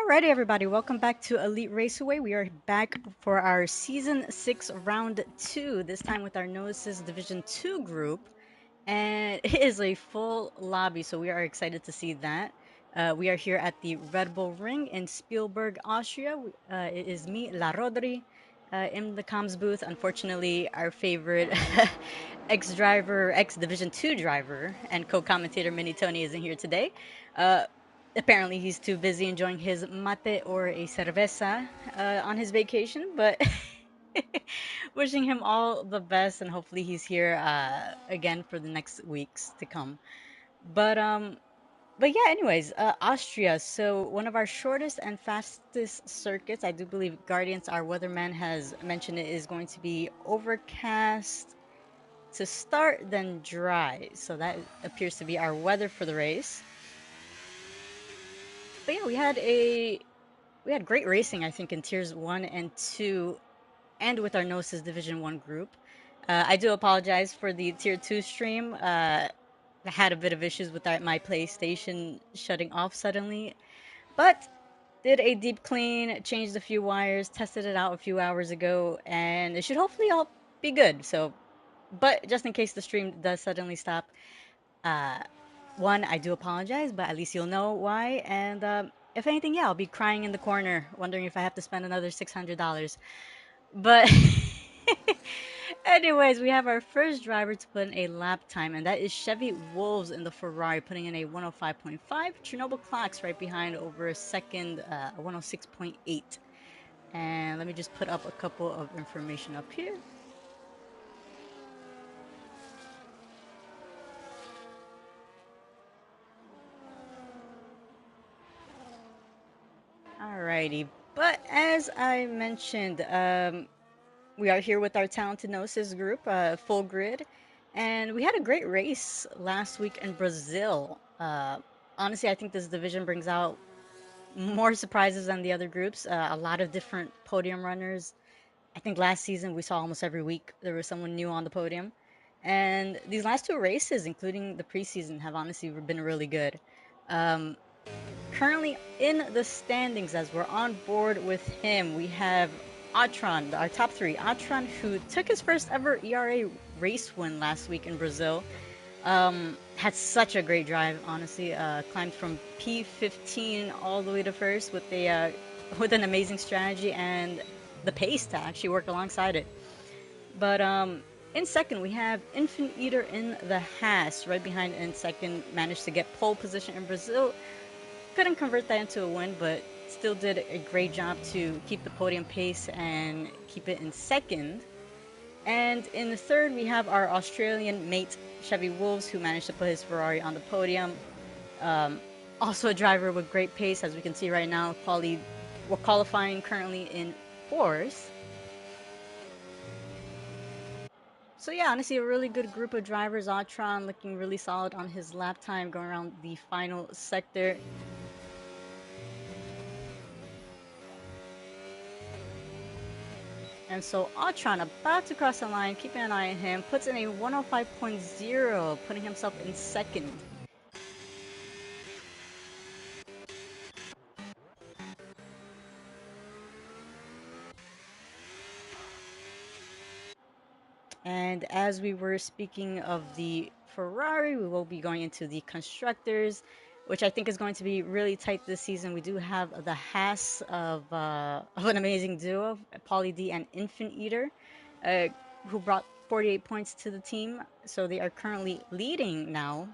Alrighty, everybody, welcome back to Elite Raceway. We are back for our Season 6 Round 2, this time with our Gnosis Division 2 group. And it is a full lobby, so we are excited to see that. We are here at the Red Bull Ring in Spielberg, Austria. It is me, La Rodri, in the comms booth. Unfortunately, our favorite ex-driver, ex-Division 2 driver, and co-commentator Mini Tony isn't here today. Uh, Apparently, he's too busy enjoying his mate or a cerveza on his vacation, but wishing him all the best, and hopefully he's here again for the next weeks to come. But um, but yeah, anyways, Austria. So one of our shortest and fastest circuits. I do believe Guardians, our weatherman, has mentioned it is going to be overcast to start, then dry. So that appears to be our weather for the race. But yeah, we had great racing, I think, in tiers 1 and 2, and with our Gnosis Division 1 group. I do apologize for the tier 2 stream. I had a bit of issues with my PlayStation shutting off suddenly, but did a deep clean, changed a few wires, tested it out a few hours ago, and it should hopefully all be good. So, but just in case the stream does suddenly stop, uh, one, I do apologize, but at least you'll know why. And if anything, yeah, I'll be crying in the corner, wondering if I have to spend another $600. But anyways, we have our first driver to put in a lap time, and that is Chevy Wolves in the Ferrari, putting in a 105.5. Chernobyl clocks right behind over a second, 106.8. And let me just put up a couple of information up here. Alrighty, but as I mentioned, we are here with our talented Gnosis group, full grid, and we had a great race last week in Brazil. Honestly, I think this division brings out more surprises than the other groups. A lot of different podium runners. I think last season we saw almost every week there was someone new on the podium. And these last two races, including the preseason, have honestly been really good. Um, Currently in the standings, as we're on board with him, we have Atron, our top three. Atron, who took his first ever ERA race win last week in Brazil. Had such a great drive, honestly. Climbed from P15 all the way to first with with an amazing strategy and the pace to actually work alongside it. But in second, we have Infant Eater in the Haas, right behind in second. Managed to get pole position in Brazil. Couldn't convert that into a win, but still did a great job to keep the podium pace and keep it in second. And in the third, we have our Australian mate, Chevy Wolves, who managed to put his Ferrari on the podium. Um, Also a driver with great pace, as we can see right now. We're qualifying currently in fourth. So yeah, honestly, a really good group of drivers. Atron looking really solid on his lap time, going around the final sector. And so Atron about to cross the line, keeping an eye on him, puts in a 105.0, putting himself in second. And as we were speaking of the Ferrari, we will be going into the constructors, which I think is going to be really tight this season. We do have the Haas of an amazing duo, Pauly D and Infant Eater, uh, who brought 48 points to the team. So they are currently leading now,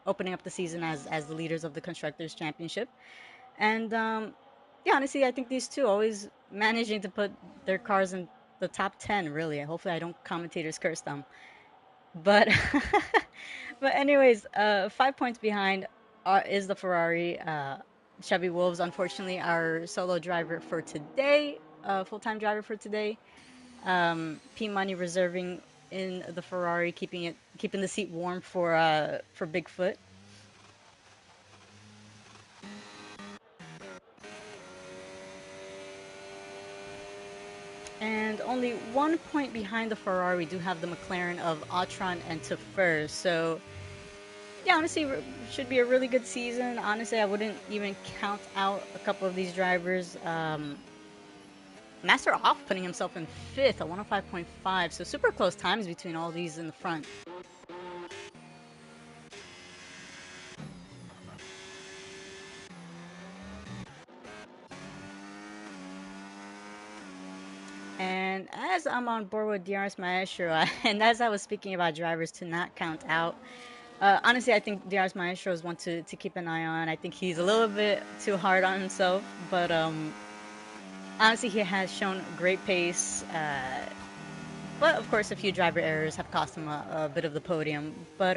opening up the season as the leaders of the Constructors Championship. And yeah, honestly, I think these two always managing to put their cars in the top 10, really. Hopefully, I don't commentators curse them. But but anyways, 5 points behind is the Ferrari. Chevy Wolves, unfortunately, our solo driver for today, full-time driver for today. P Money reserving in the Ferrari, keeping the seat warm for Bigfoot. And only 1 point behind the Ferrari, we do have the McLaren of Atron and Tefur. So Yeah, honestly, should be a really good season. Honestly, I wouldn't even count out a couple of these drivers. Master Off putting himself in fifth at 105.5, so super close times between all these in the front. And as I'm on board with DRS Maestro, and as I was speaking about drivers to not count out, honestly, I think DRS Maestro is one to keep an eye on. I think he's a little bit too hard on himself, but honestly, he has shown great pace. But of course, a few driver errors have cost him a bit of the podium. But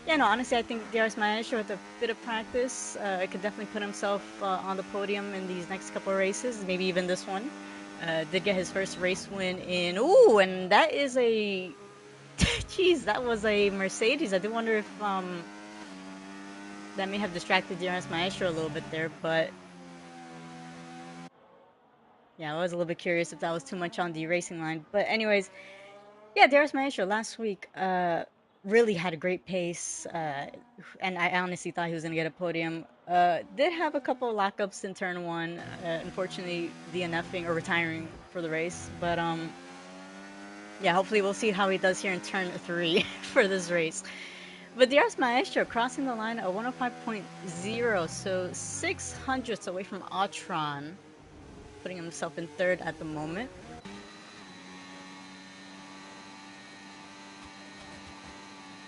yeah, no, honestly, I think DRS Maestro with a bit of practice could definitely put himself on the podium in these next couple of races, maybe even this one. Did get his first race win in. Ooh, and that is a. Jeez, that was a Mercedes. I do wonder if that may have distracted DRS Maestro a little bit there, but yeah, I was a little bit curious if that was too much on the racing line. But anyways, yeah, Darius Maestro last week really had a great pace, and I honestly thought he was going to get a podium. Did have a couple of lockups in turn one, unfortunately DNFing or retiring for the race. But yeah, hopefully we'll see how he does here in turn three for this race. But Darius Maestro crossing the line at 105.0, so 600ths away from Autron, putting himself in third at the moment.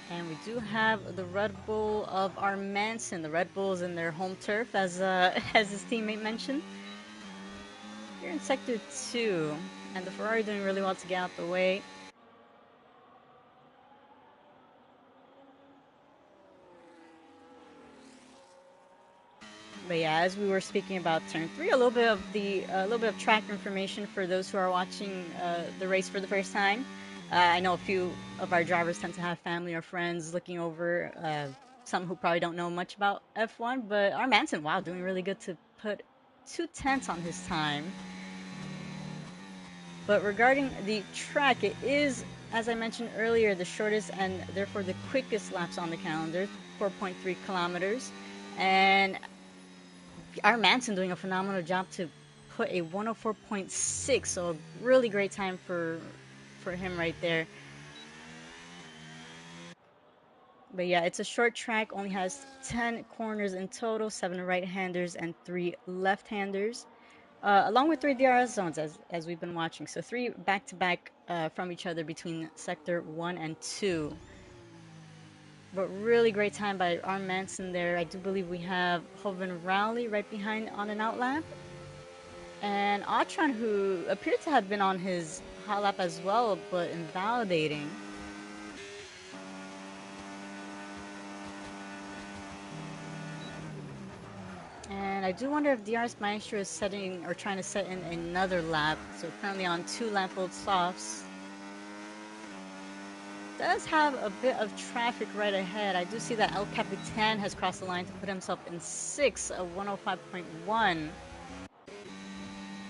And we do have the Red Bull of our Manson. The Red Bulls in their home turf, as as his teammate mentioned. Here in Sector 2, and the Ferrari doing really well to get out the way. But yeah, as we were speaking about turn 3, a little bit of track information for those who are watching the race for the first time. I know a few of our drivers tend to have family or friends looking over. Some who probably don't know much about F1, but our Manson, wow, doing really good to put 2/10 on his time. But regarding the track, it is, as I mentioned earlier, the shortest and therefore the quickest laps on the calendar, 4.3 kilometers. And our Manson doing a phenomenal job to put a 104.6, so a really great time for him right there. But yeah, it's a short track, only has 10 corners in total, 7 right-handers and 3 left-handers. Along with 3 DRS zones, as we've been watching. So 3 back-to-back from each other between Sector 1 and 2. But really great time by Arm Manson there. I do believe we have Hovind Rowley right behind on an outlap. And Atron, who appeared to have been on his hot lap as well, but invalidating. And I do wonder if DRS Maestro is setting or trying to set in another lap. So currently on 2 lap-old softs. Does have a bit of traffic right ahead. I do see that El Capitan has crossed the line to put himself in 6 of 105.1.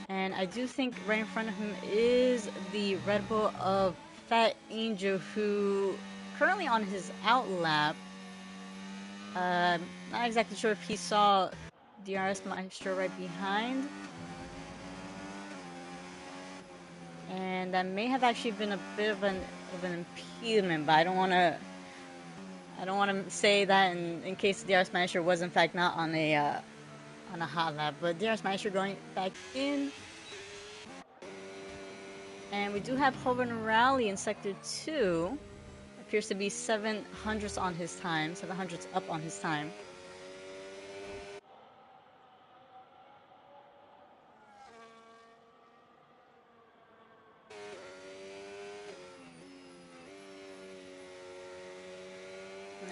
And I do think right in front of him is the Red Bull of Fat Angel, who currently on his out lap. Not exactly sure if he saw DRS Maestro right behind. And that may have actually been a bit of an impediment, but I don't want to say that in case DRS Maestro was in fact not on a hot lap. But DRS Maestro going back in. And we do have Hovind Rowley in Sector 2. Appears to be 700ths on his time, 700ths up on his time.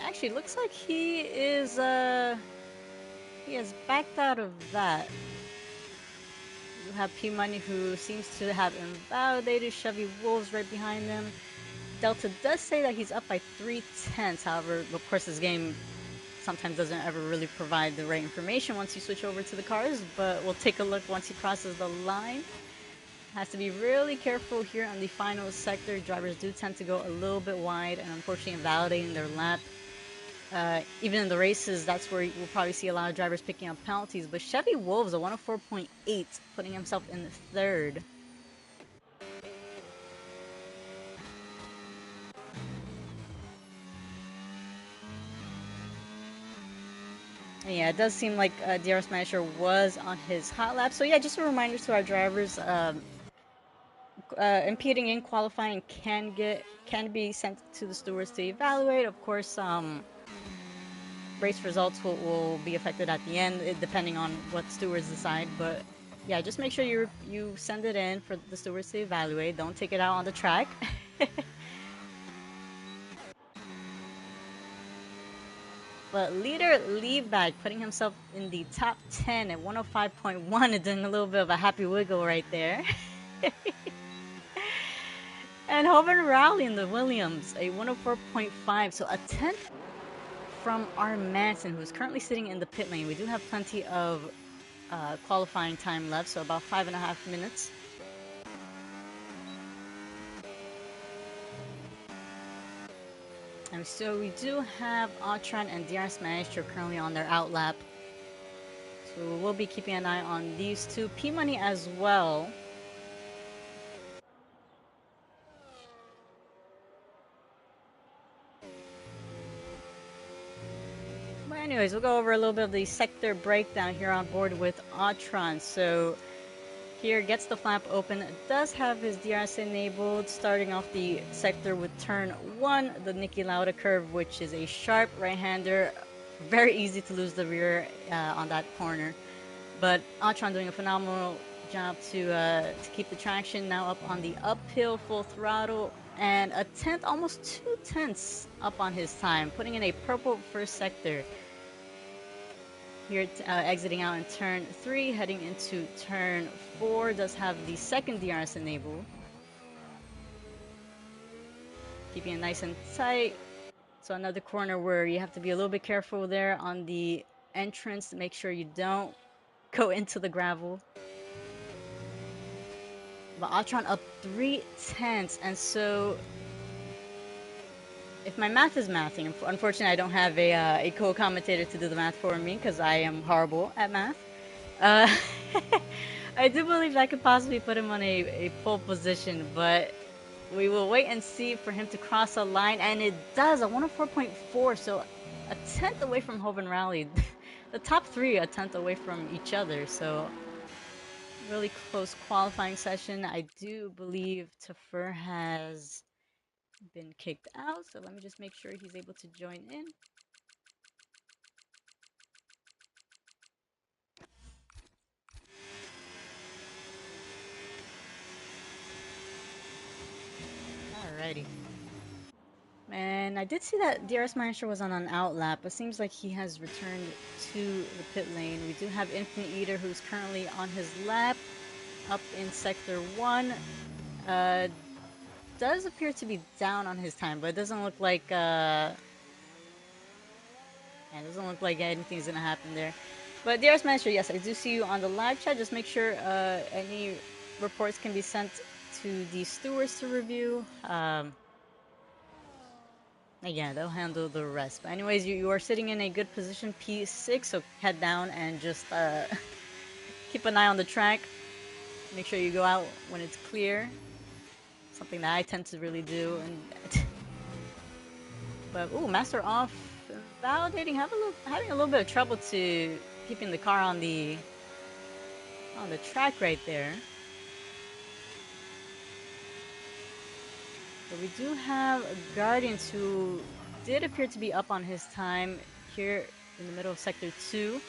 Actually, looks like he has backed out of that. You have P Money, who seems to have invalidated Chevy Wolves right behind them. Delta does say that he's up by 3/10. However, of course, this game sometimes doesn't ever really provide the right information once you switch over to the cars, but we'll take a look once he crosses the line. Has to be really careful here on the final sector. Drivers do tend to go a little bit wide and unfortunately invalidating their lap. Even in the races, that's where we'll probably see a lot of drivers picking up penalties. But Chevy Wolves, a 104.8, putting himself in third. And yeah, it does seem like DRS Manager was on his hot lap. So yeah, just a reminder to our drivers, impeding in qualifying can be sent to the stewards to evaluate. Of course, race results will be affected at the end, depending on what stewards decide. But yeah, just make sure you send it in for the stewards to evaluate. Don't take it out on the track. But leader Lieberg putting himself in the top 10 at 105.1 and doing a little bit of a happy wiggle right there. And Hoban Rowley in the Williams, a 104.5, so a tenth from our Manson, who's currently sitting in the pit lane. We do have plenty of qualifying time left, so about 5.5 minutes. And so we do have Autran and DRS Manager currently on their outlap. So we'll be keeping an eye on these two. P-Money as well. But anyways, we'll go over a little bit of the sector breakdown here on board with Autran. So here gets the flap open, does have his DRS enabled, starting off the sector with turn 1, the Niki Lauda curve, which is a sharp right-hander. Very easy to lose the rear on that corner. But Autran doing a phenomenal job to keep the traction, now up on the uphill full throttle, and a tenth, almost 2/10 up on his time, putting in a purple first sector. Here exiting out in turn 3, heading into turn 4, does have the second DRS enabled. Keeping it nice and tight. So another corner where you have to be a little bit careful there on the entrance to make sure you don't go into the gravel. But Autran up 3/10, and so if my math is mathing, unfortunately I don't have a co-commentator to do the math for me because I am horrible at math. I do believe I could possibly put him on a pole position, but we will wait and see for him to cross a line, and it does, a 104.4, so a tenth away from Hoban Rally. The top 3 a tenth away from each other, so really close qualifying session. I do believe Tafur has been kicked out, so let me just make sure he's able to join in. Alrighty. And I did see that DRS Manager was on an outlap, but seems like he has returned to the pit lane. We do have Infinite Eater, who's currently on his lap, up in Sector 1. Does appear to be down on his time, but it doesn't look like anything's gonna happen there. But DRS Manager, yes, I do see you on the live chat. Just make sure any reports can be sent to the stewards to review. Again, they'll handle the rest. But anyways, you are sitting in a good position, P6, so head down and just keep an eye on the track. Make sure you go out when it's clear. Something that I tend to really do. But ooh, master off, validating, having a little bit of trouble to keeping the car on the track right there. But we do have Guardians who did appear to be up on his time here in the middle of Sector 2.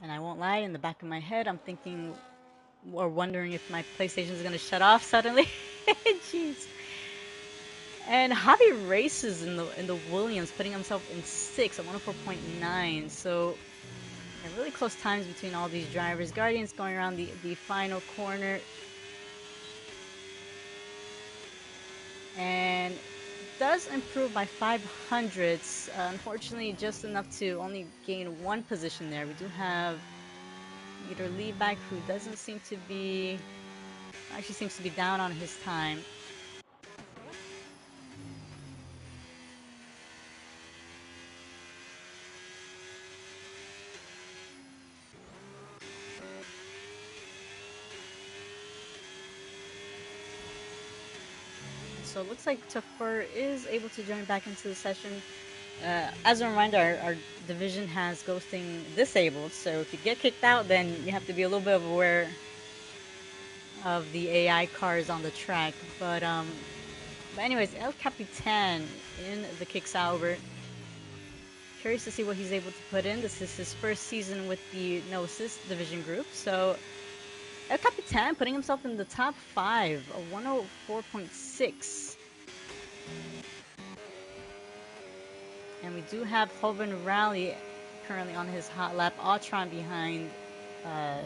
And I won't lie, in the back of my head, I'm thinking or wondering if my PlayStation is going to shut off suddenly. Jeez. And Javi races in the Williams, putting himself in 6 at 104.9. So really close times between all these drivers. Guardians going around the final corner. And does improve by 500ths. Unfortunately, just enough to only gain 1 position there. We do have Leader Liebeck, who doesn't seem to be Actually seems to be down on his time. So it looks like Tafur is able to join back into the session. As a reminder, our division has ghosting disabled, so if you get kicked out, then you have to be a little bit aware of the AI cars on the track. But anyways, El Capitan in the kick Sauber. Curious to see what he's able to put in. This is his first season with the No Assist division group, so El Capitan putting himself in the top five, a 104.6. And we do have Hoven Rally currently on his hot lap. Autron behind. Uh,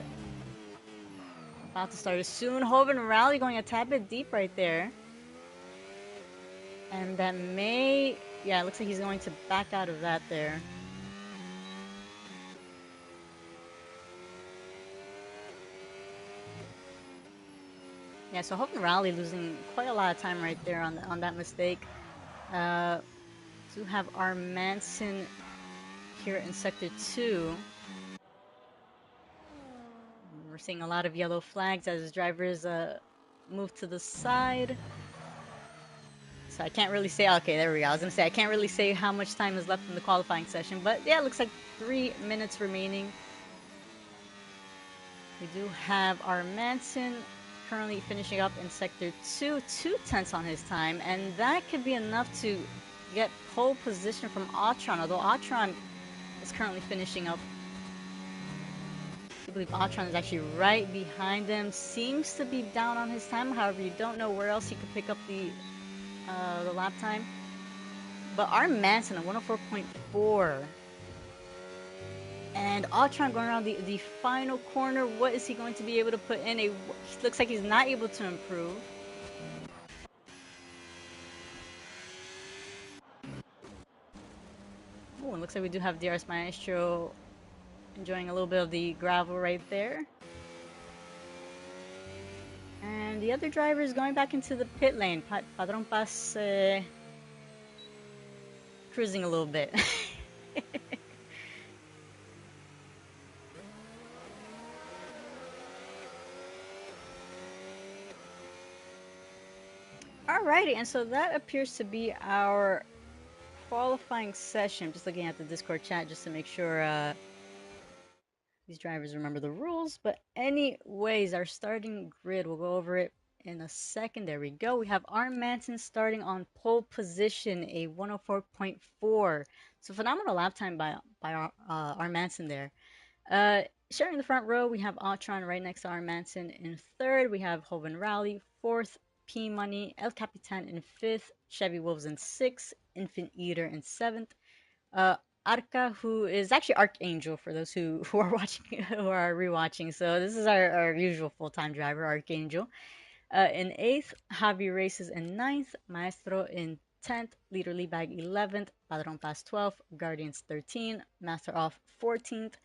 about to start soon. Hoven Rally going a tad bit deep right there. And that may. Yeah, it looks like he's going to back out of that there. Yeah, so Hoven Rally losing quite a lot of time right there on that mistake. Uh, do have our Manson here in Sector 2. We're seeing a lot of yellow flags as drivers move to the side. So I can't really say, okay, there we go. I was going to say, I can't really say how much time is left in the qualifying session, but yeah, it looks like 3 minutes remaining. We do have our Manson currently finishing up in Sector 2, 2/10 on his time, and that could be enough to get pole position from Autron, although Autron is currently finishing up. I believe Autron is actually right behind him, seems to be down on his time, however, you don't know where else he could pick up the lap time. But our Manson at 104.4. And Autron going around the final corner. What is he going to be able to put in? Looks like he's not able to improve. Oh, and looks like we do have DRS Maestro enjoying a little bit of the gravel right there. And the other driver is going back into the pit lane. Padron Pass cruising a little bit. Alrighty, and so that appears to be our qualifying session. Just looking at the Discord chat just to make sure these drivers remember the rules. But anyways, our starting grid, we'll go over it in a second. There we go. We have Arm Manson starting on pole position, a 104.4. So phenomenal lap time by Arm Manson there. Sharing the front row, we have Autron right next to Arm Manson in third. We have Hoven Rally fourth. P Money, El Capitan in fifth. Chevy Wolves in sixth. Infant Eater in seventh. Uh, Arca, who is actually Archangel for those who are watching who are rewatching. So this is our usual full-time driver, Archangel. In eighth, Javi Races in ninth, Maestro in 10th, Leader Bag 11th, Padron Pass 12th, Guardians 13, Master Off 14th,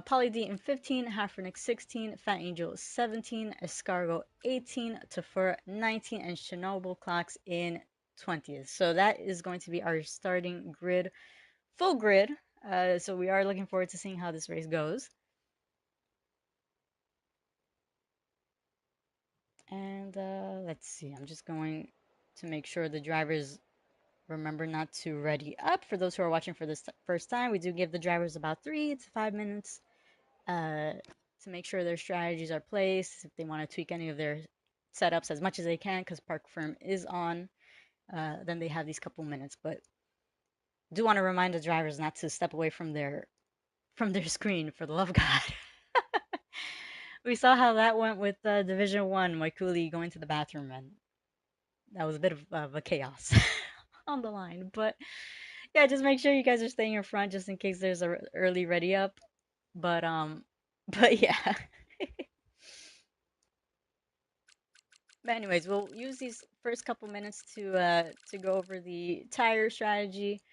Poly D in 15, Hafrenix 16, Fat Angel 17, Escargo 18, Tafur 19, and Chernobyl Clocks in 20th. So that is going to be our starting grid, full grid. So we are looking forward to seeing how this race goes. And let's see, I'm just going to make sure the drivers remember not to ready up. For those who are watching for this first time, we do give the drivers about 3 to 5 minutes to make sure their strategies are placed, if they want to tweak any of their setups as much as they can, because Park Firm is on, then they have these couple minutes. But do want to remind the drivers not to step away from their screen, for the love of God. We saw how that went with Division One, Moikuli going to the bathroom, and that was a bit of a chaos on the line. But yeah, just make sure you guys are staying in front just in case there's a early ready up. But but yeah. But anyways, we'll use these first couple minutes to go over the tire strategy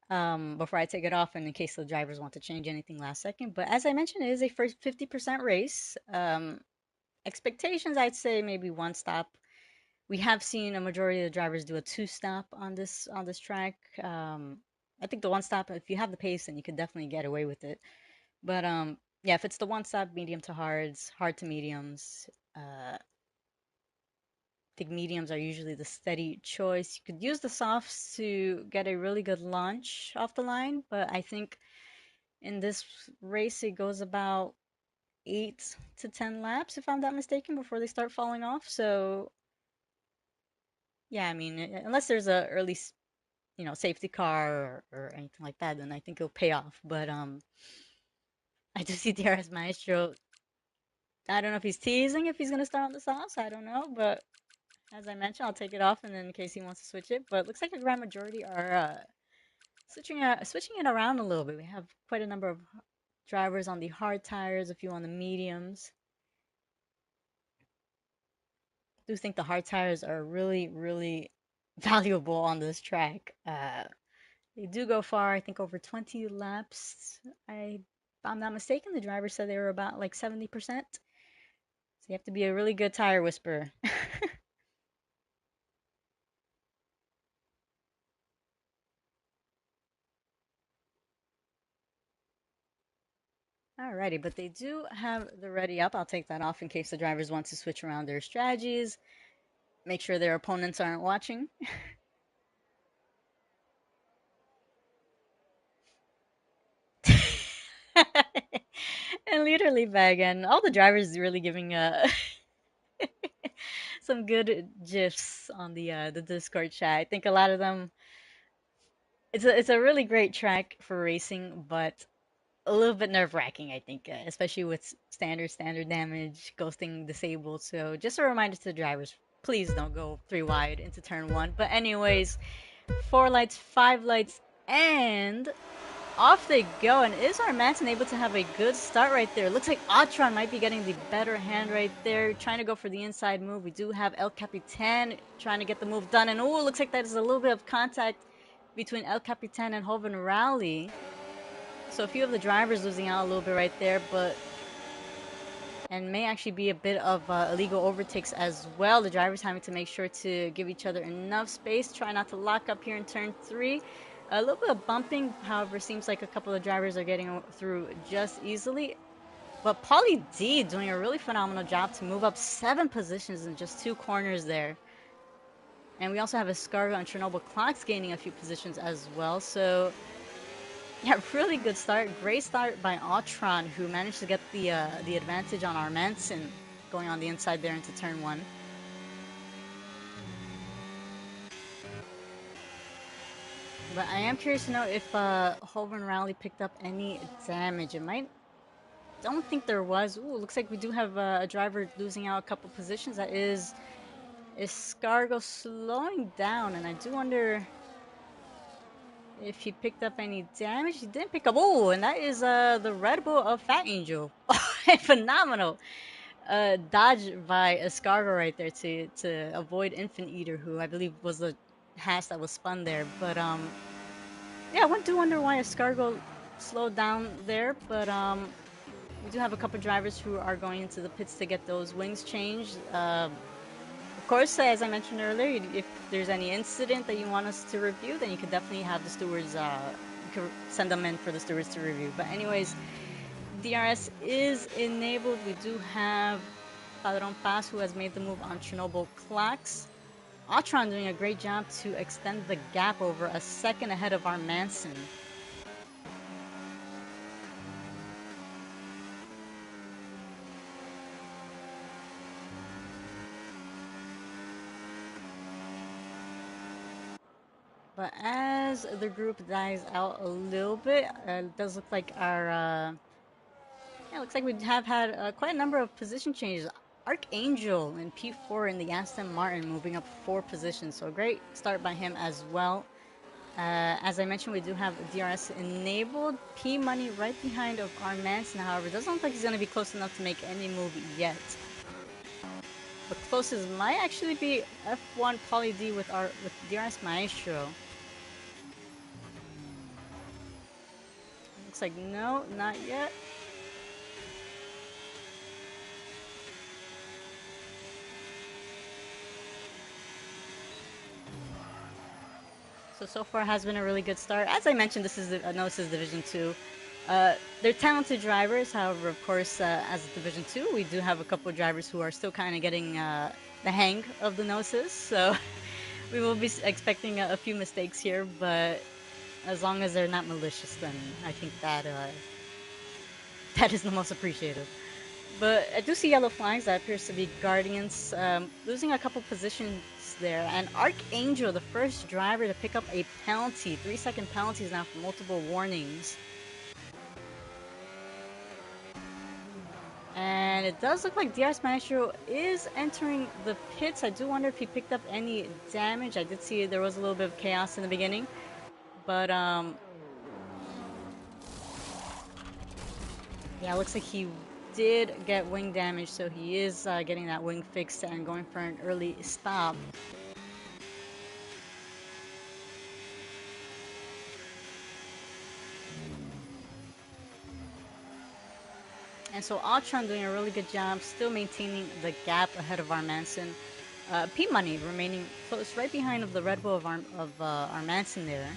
before I take it off, and in case the drivers want to change anything last second. But as I mentioned, it is a first 50% race. Expectations, I'd say maybe one stop. We have seen a majority of the drivers do a two stop on this track. I think the one stop, if you have the pace, then you could definitely get away with it. But yeah, if it's the one stop, medium to hards, hard to mediums, I think mediums are usually the steady choice. You could use the softs to get a really good launch off the line, but I think in this race it goes about 8 to 10 laps, if I'm not mistaken, before they start falling off. So yeah, I mean, unless there's a early, safety car or anything like that, then I think it'll pay off. But I do see DRS Maestro. I don't know if he's teasing if he's gonna start on the sauce. I don't know, but as I mentioned, I'll take it off, and then in case he wants to switch it. But it looks like a grand majority are switching it around a little bit. We have quite a number of drivers on the hard tires, a few on the mediums. I do think the hard tires are really, really valuable on this track. They do go far, I think over 20 laps. If I'm not mistaken, the driver said they were about like 70%. So you have to be a really good tire whisperer. Alrighty, but they do have the ready up. I'll take that off in case the drivers want to switch around their strategies, make sure their opponents aren't watching. And literally back, and all the drivers really giving some good gifs on the Discord chat. I think a lot of them. It's a really great track for racing, but a little bit nerve wracking, I think, especially with standard damage, ghosting disabled. So just a reminder to the drivers, please don't go three wide into turn one. But anyways, four lights, five lights, and off they go. And is our Manson able to have a good start right there? Looks like Atron might be getting the better hand right there, trying to go for the inside move. We do have El Capitan trying to get the move done, and oh, looks like that is a little bit of contact between El Capitan and Hoven Rally. So a few of the drivers losing out a little bit right there, but and may actually be a bit of illegal overtakes as well. The drivers having to make sure to give each other enough space, try not to lock up here in turn three. A little bit of bumping, however, seems like a couple of drivers are getting through just easily. But Paulie D doing a really phenomenal job to move up 7 positions in just 2 corners there. And we also have Escarga and Chernobyl Clocks gaining a few positions as well. So yeah, really good start. Great start by Ultron, who managed to get the advantage on our Manson going on the inside there into turn one. But I am curious to know if Hoven Rally picked up any damage. It might. Don't think there was. Ooh, looks like we do have a driver losing out a couple positions. That is Scargo slowing down, and I do wonder if he picked up any damage. He didn't pick up. Oh, and that is the Red Bull of Fat Angel. Phenomenal. Dodge by Escargo right there to avoid Infant Eater, who I believe was the hash that was spun there. But yeah, I do wonder why Escargo slowed down there. But we do have a couple drivers who are going into the pits to get those wings changed. Of course, as I mentioned earlier, if there's any incident that you want us to review, then you could definitely have the stewards. You could send them in for the stewards to review. But anyways, DRS is enabled. We do have Padron Pass, who has made the move on Chernobyl Clocks. Atron doing a great job to extend the gap over a second ahead of our Manson. But as the group dies out a little bit, it does look like our yeah, looks like we have had quite a number of position changes. Archangel in P4 in the Aston Martin moving up 4 positions, so a great start by him as well. As I mentioned, we do have DRS enabled. P Money right behind of our Manson, however, doesn't look like he's going to be close enough to make any move yet. The closest might actually be F1 Poly D with DRS Maestro. Looks like no, not yet. So far has been a really good start. As I mentioned, this is no, this is Division Two. They're talented drivers. However, of course, as Division Two, we do have a couple of drivers who are still kind of getting the hang of the Gnosis. So we will be expecting a few mistakes here, but as long as they're not malicious, then I think that that is the most appreciated. But I do see yellow flags. That appears to be Guardians losing a couple positions there. And Archangel, the first driver to pick up a penalty, 3-second penalties now for multiple warnings. And it does look like DRS Maestro is entering the pits. I do wonder if he picked up any damage. I did see there was a little bit of chaos in the beginning. But, yeah, it looks like he did get wing damage, so he is getting that wing fixed and going for an early stop. And so Altron doing a really good job, still maintaining the gap ahead of Armanson. P-Money remaining close, right behind of the Red Bull of Armanson there.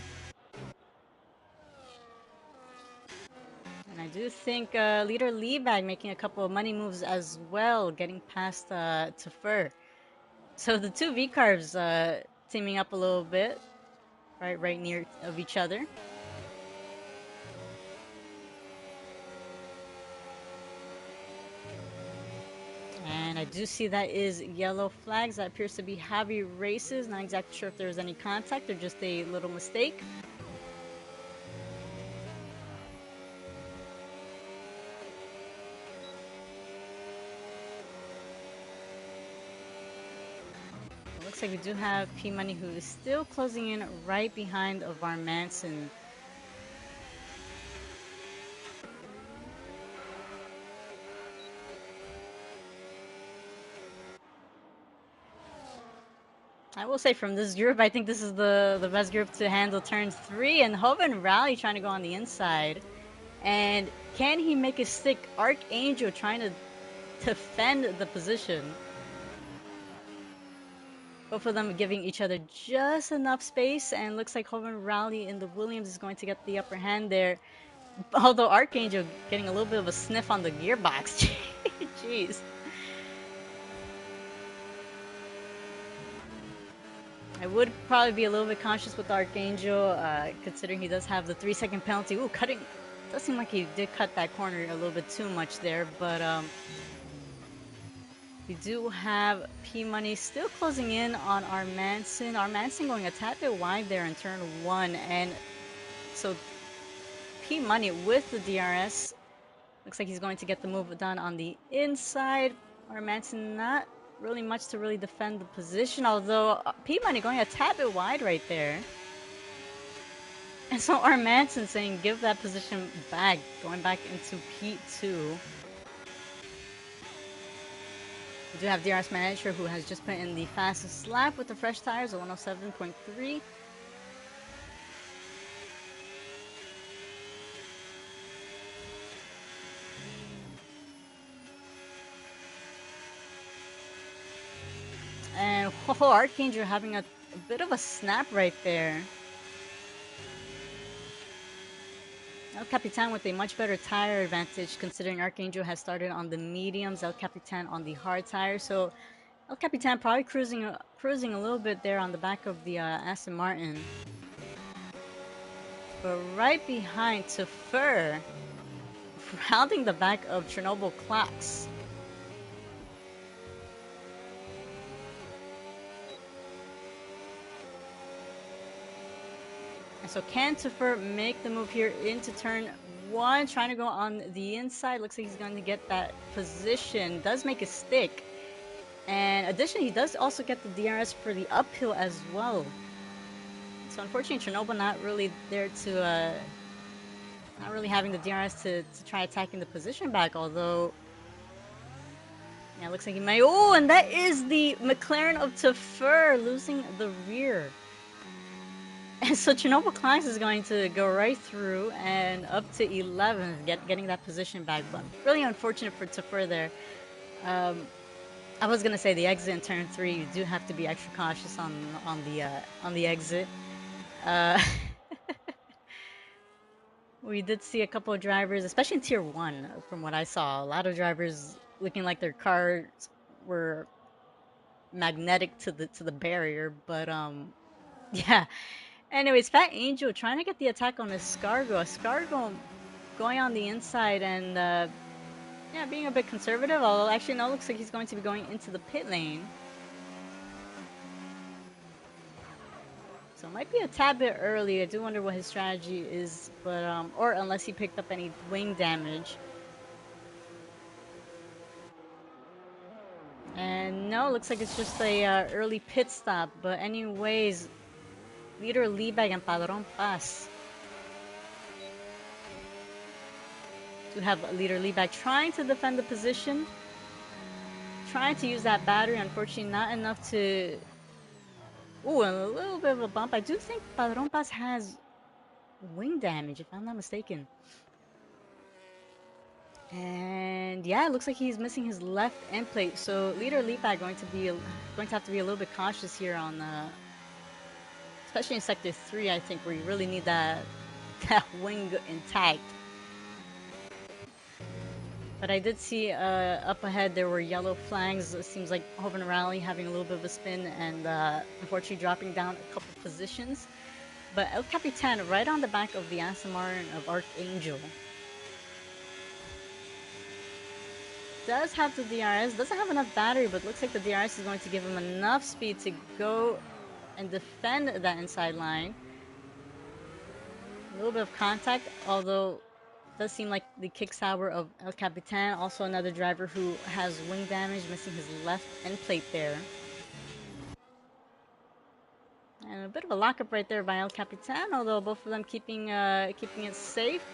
And I do think leader Leebag making a couple of money moves as well, getting past Tafur. So the two V-Carbs teaming up a little bit, right near of each other. And I do see that is yellow flags. That appears to be heavy races. Not exactly sure if there was any contact or just a little mistake. It looks like we do have P-Money who is still closing in right behind of our Manson. I will say from this group, I think this is the best group to handle turn 3. And Hoven Rally trying to go on the inside. And can he make a stick? Archangel trying to defend the position. Both of them giving each other just enough space. And looks like Hoven Rally in the Williams is going to get the upper hand there. Although Archangel getting a little bit of a sniff on the gearbox. Jeez. I would probably be a little bit cautious with Archangel, considering he does have the 3-second penalty. Ooh, cutting. Does seem like he did cut that corner a little bit too much there, but we do have P-Money still closing in on our Manson. Our Manson going a tad bit wide there in turn 1, and so P-Money with the DRS. Looks like he's going to get the move done on the inside. Our Manson not really much to really defend the position, although P-Money going a tad bit wide right there. And so our Manson saying give that position back, going back into P2. We do have DRS Manager who has just put in the fastest lap with the fresh tires, a 107.3. And Archangel having a bit of a snap right there. El Capitan with a much better tire advantage, considering Archangel has started on the mediums, El Capitan on the hard tire. So El Capitan probably cruising a little bit there on the back of the Aston Martin. But right behind Tafur, rounding the back of Chernobyl Clocks. And so can Tafur make the move here into turn 1, trying to go on the inside. Looks like he's going to get that position. Does make a stick. And additionally, he does also get the DRS for the uphill as well. So unfortunately, Chernobyl not really there to, not really having the DRS to try attacking the position back, although, yeah, it looks like he might, oh, and that is the McLaren of Tafur losing the rear. And so Chernobyl Class is going to go right through and up to 11th, getting that position back. But really unfortunate for Tafur there. I was gonna say the exit in turn 3, you do have to be extra cautious on the exit. Uh, we did see a couple of drivers, especially in Tier 1, from what I saw. A lot of drivers looking like their cars were magnetic to the barrier, but yeah. Anyways, Fat Angel trying to get the attack on Escargo. Escargo going on the inside and yeah, being a bit conservative. Although actually no, looks like he's going to be going into the pit lane. So it might be a tad bit early. I do wonder what his strategy is, but or unless he picked up any wing damage. And no, looks like it's just a early pit stop. But anyways, leader Liebag and Padron Paz do have leader Liebag trying to defend the position, trying to use that battery. Unfortunately, not enough to. Ooh, a little bit of a bump. I do think Padron Paz has wing damage, if I'm not mistaken. And yeah, it looks like he's missing his left end plate. So leader Lipa going to have to be a little bit cautious here on especially in sector 3, I think, where you really need that that wing intact. But I did see up ahead there were yellow flags. It seems like Hoven Rally having a little bit of a spin and unfortunately dropping down a couple positions. But El Capitan right on the back of the Aston Martin of Archangel. Does have the DRS, doesn't have enough battery, but looks like the DRS is going to give him enough speed to go and defend that inside line. A little bit of contact, although it does seem like the kick sour of El Capitan, also another driver who has wing damage, missing his left end plate there. And a bit of a lockup right there by El Capitan, although both of them keeping it safe.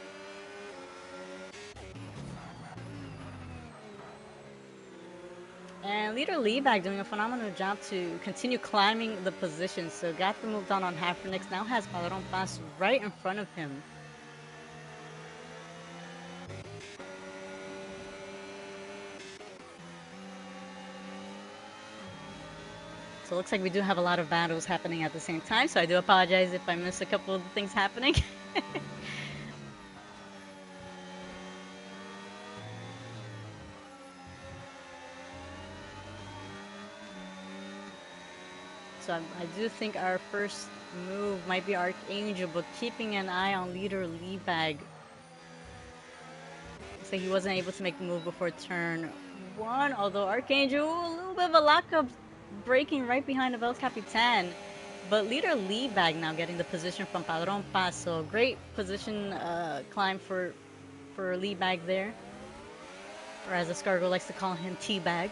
And leader Liebag doing a phenomenal job to continue climbing the position. So got the move down on Hafernix, now has Padron Pass right in front of him. So it looks like we do have a lot of battles happening at the same time, so I do apologize if I miss a couple of things happening. So I do think our first move might be Archangel, but keeping an eye on leader Liebag. Looks like he wasn't able to make the move before turn 1, although Archangel, a little bit of a lockup, breaking right behind the El Capitan. But leader Liebag now getting the position from Padron Paz, so great position climb for Liebag there. Or as Escargo likes to call him, Teabag.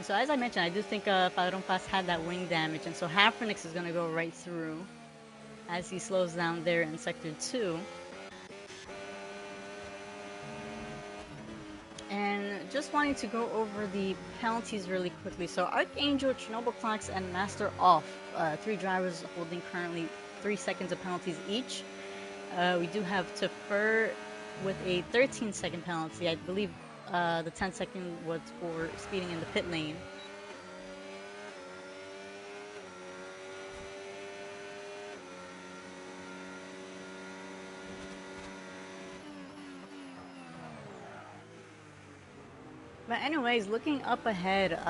So as I mentioned, I do think Padron Paz had that wing damage, and so Hafernix is going to go right through as he slows down there in Sector 2. And just wanting to go over the penalties really quickly. So Archangel, Chernobyl Clocks, and Master Off, 3 drivers holding currently 3 seconds of penalties each. We do have Tefer with a 13-second penalty. I believe the 10-second was for speeding in the pit lane. But anyways, looking up ahead,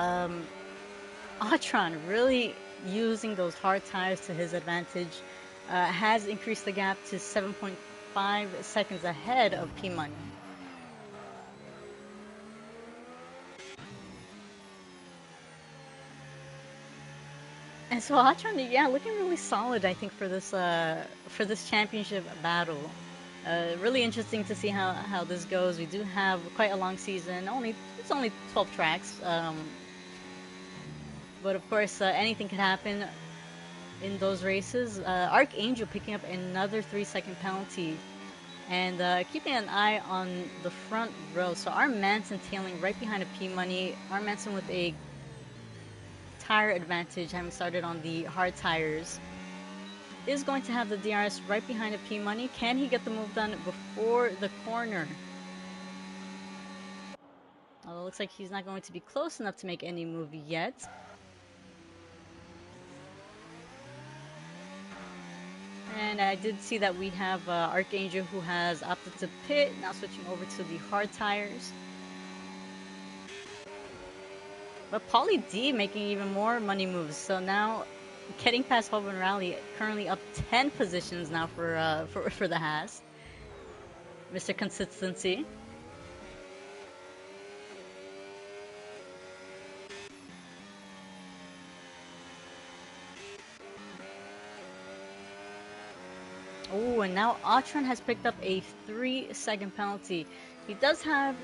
Atron really using those hard tires to his advantage, has increased the gap to 7.5 seconds ahead of P-Money. And so Atron, yeah, looking really solid, I think, for this championship battle. Really interesting to see how this goes. We do have quite a long season. It's only 12 tracks, but of course anything can happen in those races. Archangel picking up another 3-second penalty, and keeping an eye on the front row. So our Manson tailing right behind a P Money. Our Manson with a tire advantage, having started on the hard tires. is going to have the DRS right behind the P Money. Can he get the move done before the corner? Although it looks like he's not going to be close enough to make any move yet. And I did see that we have Archangel who has opted to pit, now switching over to the hard tires. But Pauly D making even more money moves, so now getting past Hoban Rally, currently up 10 positions now for the Haas. Mr. Consistency. Oh, and now Autron has picked up a 3-second penalty. He does have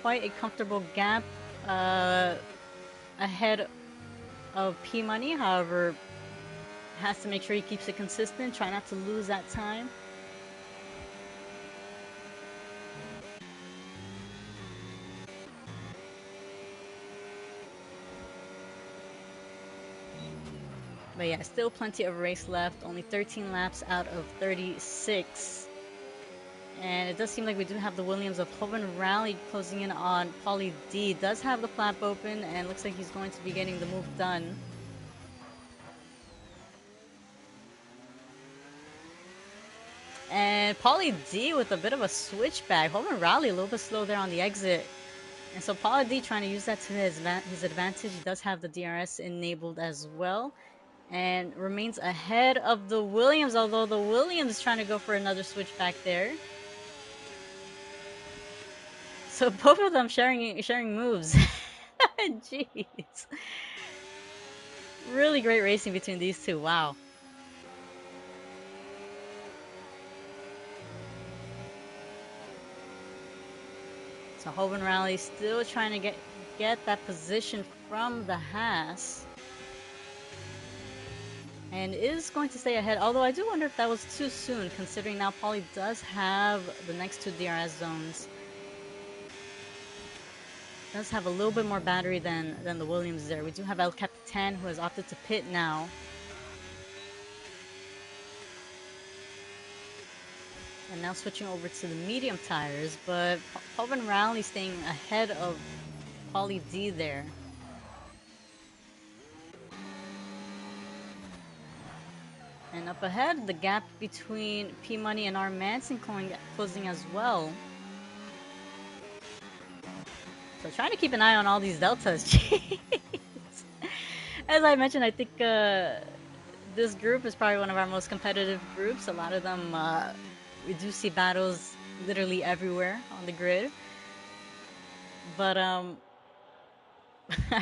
quite a comfortable gap ahead of P Money, however, has to make sure he keeps it consistent, try not to lose that time. But yeah, still plenty of race left, only 13 laps out of 36. And it does seem like we do have the Williams of Hoban Rally closing in on Pauly D. Does have the flap open and looks like he's going to be getting the move done. And Pauly D with a bit of a switchback. Hoban Rally a little bit slow there on the exit. And so Pauly D trying to use that to his advantage. He does have the DRS enabled as well. And remains ahead of the Williams, although the Williams is trying to go for another switchback there. So both of them sharing moves. Jeez. Really great racing between these two. Wow. So Hoban Rally still trying to get that position from the Haas. And is going to stay ahead, although I do wonder if that was too soon, considering now Pauly does have the next two DRS zones. Does have a little bit more battery than the Williams there. We do have El Capitan who has opted to pit now. And now switching over to the medium tires, but Hoban Rally staying ahead of Pauly D there. And up ahead, the gap between P Money and R Manson closing as well. So trying to keep an eye on all these deltas. Jeez. As I mentioned, I think this group is probably one of our most competitive groups. A lot of them, we do see battles literally everywhere on the grid. But I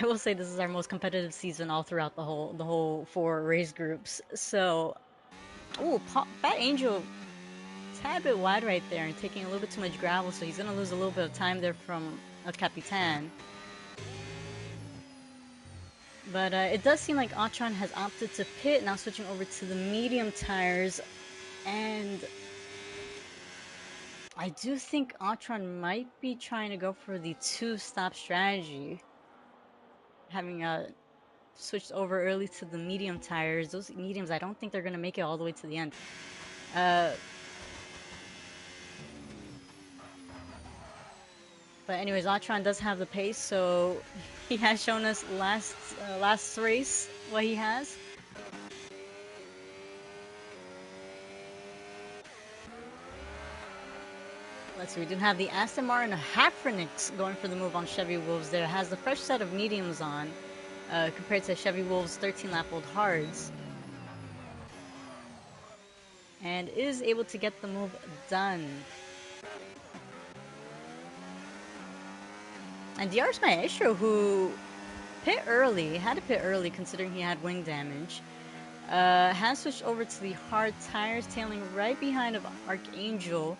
will say this is our most competitive season all throughout the whole 4 race groups. So, ooh, Fat Angel, tad bit wide right there and taking a little bit too much gravel, so he's gonna lose a little bit of time there from El Capitan. But it does seem like Autron has opted to pit, now switching over to the medium tires, and I do think Autron might be trying to go for the 2-stop strategy, having switched over early to the medium tires. Those mediums, I don't think they're going to make it all the way to the end. But anyways, Autron does have the pace, so he has shown us last race what he has. Let's see, we do have the Aston Martin Hafrenix going for the move on Chevy Wolves there. It has the fresh set of mediums on compared to Chevy Wolves 13-lap-old hards. And is able to get the move done. And DR's Maestro, who had to pit early considering he had wing damage, has switched over to the hard tires, tailing right behind of Archangel,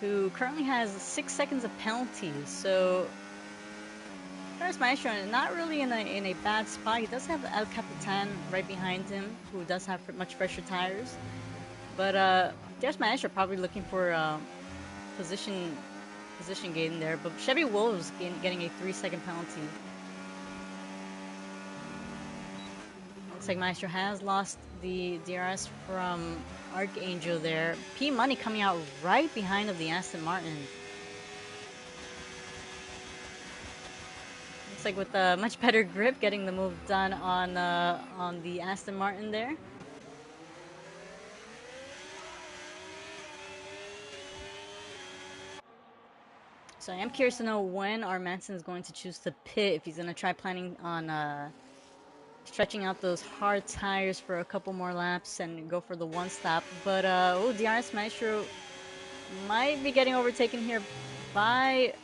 who currently has 6 seconds of penalties. So DR's Maestro not really in a bad spot. He does have El Capitan right behind him, who does have much fresher tires. But DR's Maestro probably looking for position gain there, but Chevy Wolves getting a 3-second penalty. Looks like Maestro has lost the DRS from Archangel there. P Money coming out right behind of the Aston Martin. Looks like with a much better grip, getting the move done on the Aston Martin there. So I am curious to know when our Manson is going to choose to pit, if he's going to try planning on stretching out those hard tires for a couple more laps and go for the one stop. But oh, DRS Maestro might be getting overtaken here by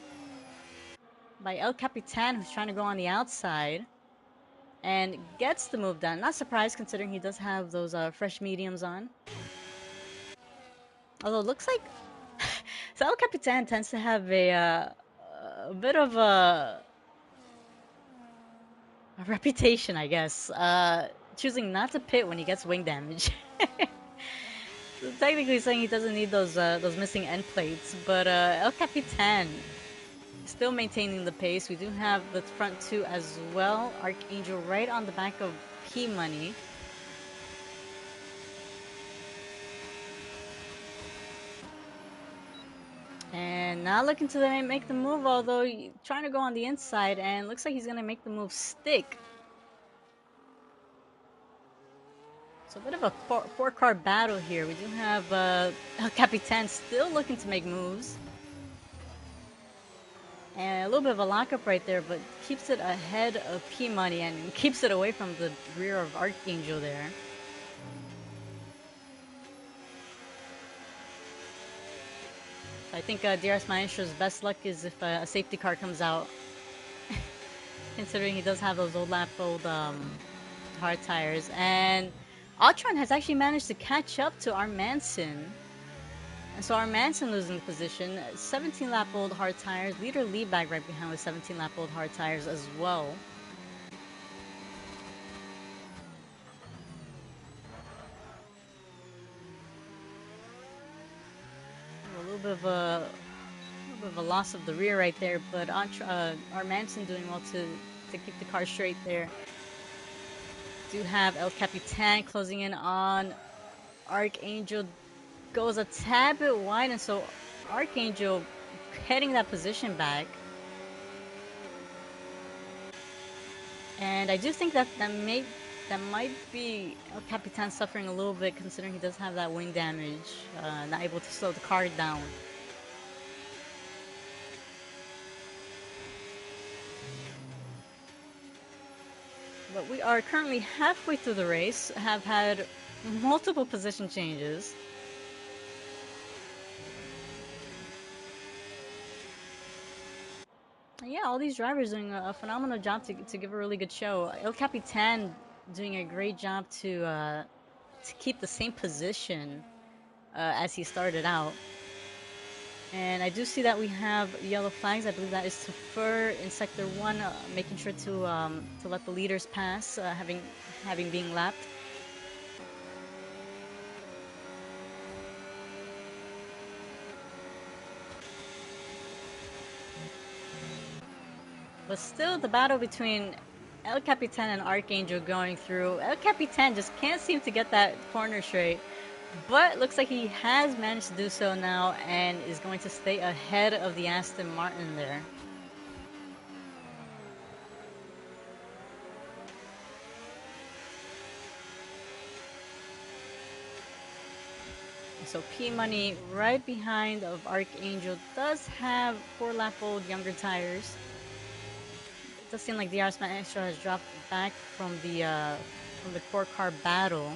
El Capitan, who's trying to go on the outside and gets the move done. Not surprised considering he does have those fresh mediums on. Although it looks like so El Capitan tends to have a bit of a reputation, I guess, choosing not to pit when he gets wing damage. So technically saying he doesn't need those missing end plates, but El Capitan still maintaining the pace. We do have the front two as well. Archangel right on the back of P Money. And now looking to make the move, although trying to go on the inside, and looks like he's going to make the move stick. So a bit of a four-car battle here. We do have El Capitan still looking to make moves. And a little bit of a lockup right there, but keeps it ahead of P Money and keeps it away from the rear of Archangel there. I think DRS Maestro's best luck is if a safety car comes out. Considering he does have those old hard tires. And Ultron has actually managed to catch up to our Manson. And so our Manson losing the position. 17 lap old hard tires. Leader lead bag right behind with 17 lap old hard tires as well. A little bit of a loss of the rear right there, but our Manson doing well to keep the car straight there. Do have El Capitan closing in on Archangel. Goes a tad bit wide, and so Archangel heading that position back. And I do think that might be El Capitan suffering a little bit, considering he does have that wing damage, not able to slow the car down. But we are currently halfway through the race, have had multiple position changes. Yeah, all these drivers doing a phenomenal job to give a really good show. El Capitan doing a great job to keep the same position as he started out. And I do see that we have yellow flags. I believe that is to Fur in Sector 1, making sure to let the leaders pass, having been lapped. But still, the battle between El Capitan and Archangel going through. El Capitan just can't seem to get that corner straight. But looks like he has managed to do so now and is going to stay ahead of the Aston Martin there. So P Money right behind of Archangel does have 4 lap old younger tires. It does seem like DRS Maestro has dropped back from the 4-car battle.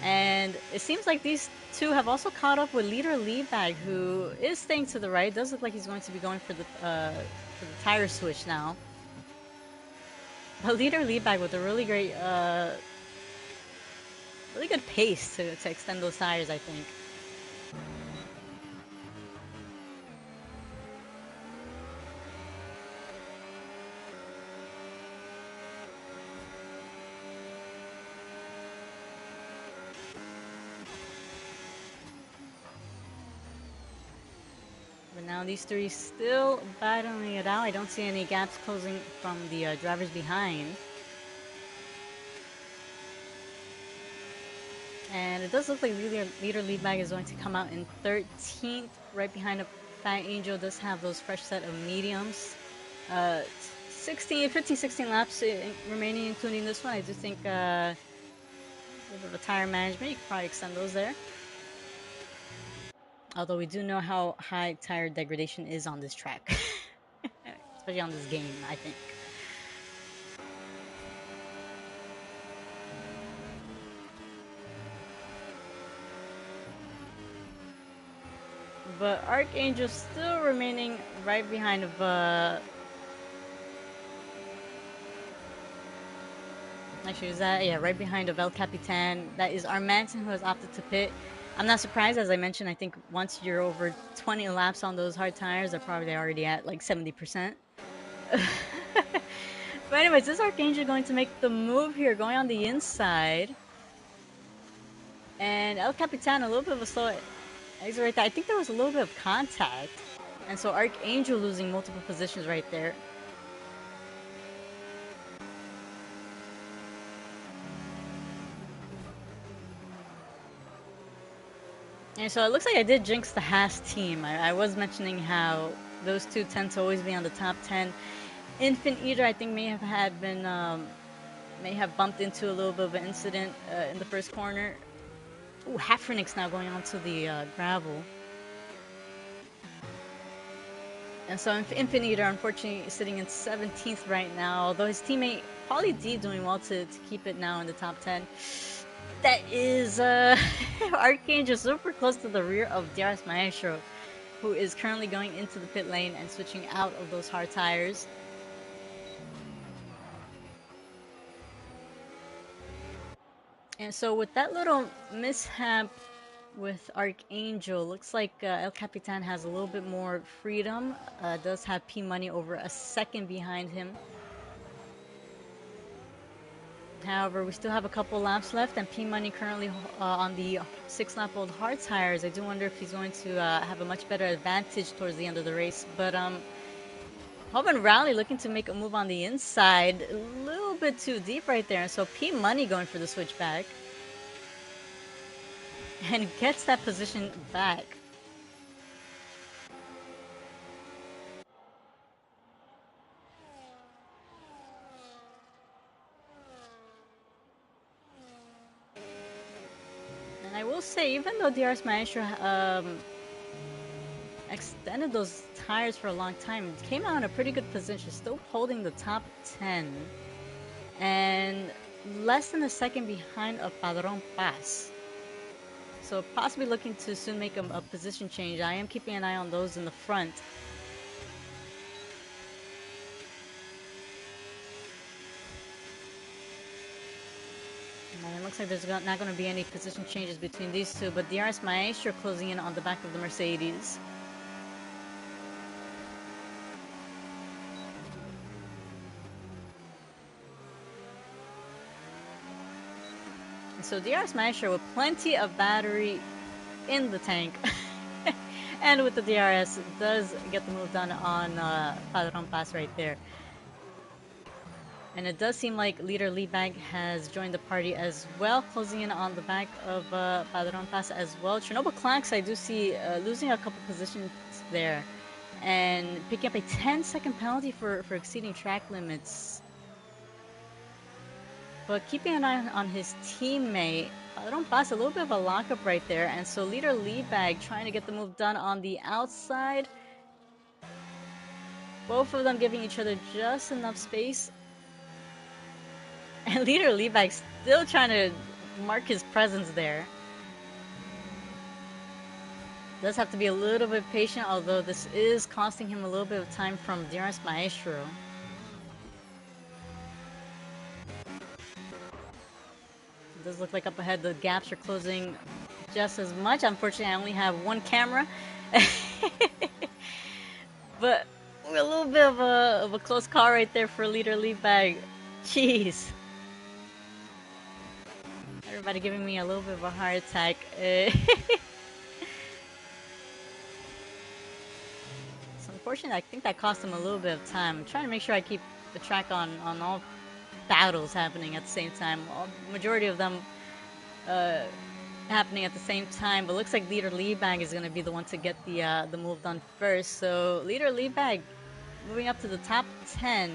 And it seems like these two have also caught up with Leader Leadbag, who is staying to the right. Does look like he's going to be going for the tire switch now. But Leader Leadbag with a really great, really good pace to extend those tires, I think. But now these three still battling it out. I don't see any gaps closing from the drivers behind. And it does look like leader lead bag is going to come out in 13th, right behind a Fat Angel. Does have those fresh set of mediums. Uh, 16, 15, 16 laps remaining, including this one. I do think a little bit of a tire management. You could probably extend those there. Although we do know how high tire degradation is on this track, especially on this game, I think. But Archangel still remaining right behind of actually is that yeah, right behind of El Capitan. That is Armanton who has opted to pit. I'm not surprised, as I mentioned, I think once you're over 20 laps on those hard tires, they're probably already at like 70%. But anyways, this Archangel going to make the move here, going on the inside. And El Capitan, a little bit of a slow exit right there. I think there was a little bit of contact. And so Archangel losing multiple positions right there. And so it looks like I did jinx the Haas team. I was mentioning how those two tend to always be on the top 10. Infant Eater, I think, may have bumped into a little bit of an incident in the first corner. Ooh, Hafrenix now going onto the gravel. And so Infant Eater, unfortunately, sitting in 17th right now, although his teammate Pauly D doing well to keep it now in the top 10. That is Archangel super close to the rear of DRS Maestro, who is currently going into the pit lane and switching out of those hard tires. And so with that little mishap with Archangel, looks like El Capitan has a little bit more freedom. Does have P Money over a second behind him. However, we still have a couple laps left, and P Money currently on the 6-lap-old hard tires. I do wonder if he's going to have a much better advantage towards the end of the race. But Hoban Rowley looking to make a move on the inside, a little bit too deep right there. And so P Money going for the switchback, and gets that position back. And I will say, even though DRS Maestro extended those tires for a long time, came out in a pretty good position, still holding the top 10, and less than a second behind of Padron Paz. So possibly looking to soon make a position change. I am keeping an eye on those in the front. And it looks like there's not going to be any position changes between these two, but DRS Maestro closing in on the back of the Mercedes. And so DRS Maestro with plenty of battery in the tank. And with the DRS, does get the move done on Padron Pass right there. And it does seem like leader Leadbag has joined the party as well, closing in on the back of Padron Pass as well. Chernobyl Clanks, I do see losing a couple positions there and picking up a 10-second penalty for exceeding track limits. But keeping an eye on his teammate, Padron Pass, a little bit of a lockup right there. And so leader Leadbag trying to get the move done on the outside. Both of them giving each other just enough space. And leader Levi still trying to mark his presence there. Does have to be a little bit patient, although this is costing him a little bit of time from DRS Maestro. It does look like up ahead the gaps are closing just as much. Unfortunately, I only have one camera. But a little bit of a close call right there for leader Levi. Jeez. Everybody giving me a little bit of a heart attack. So unfortunately, I think that cost him a little bit of time. I'm trying to make sure I keep the track on all battles happening at the same time. Majority of them happening at the same time, but looks like Leader Liebag is going to be the one to get the move done first. So Leader Liebag moving up to the top 10.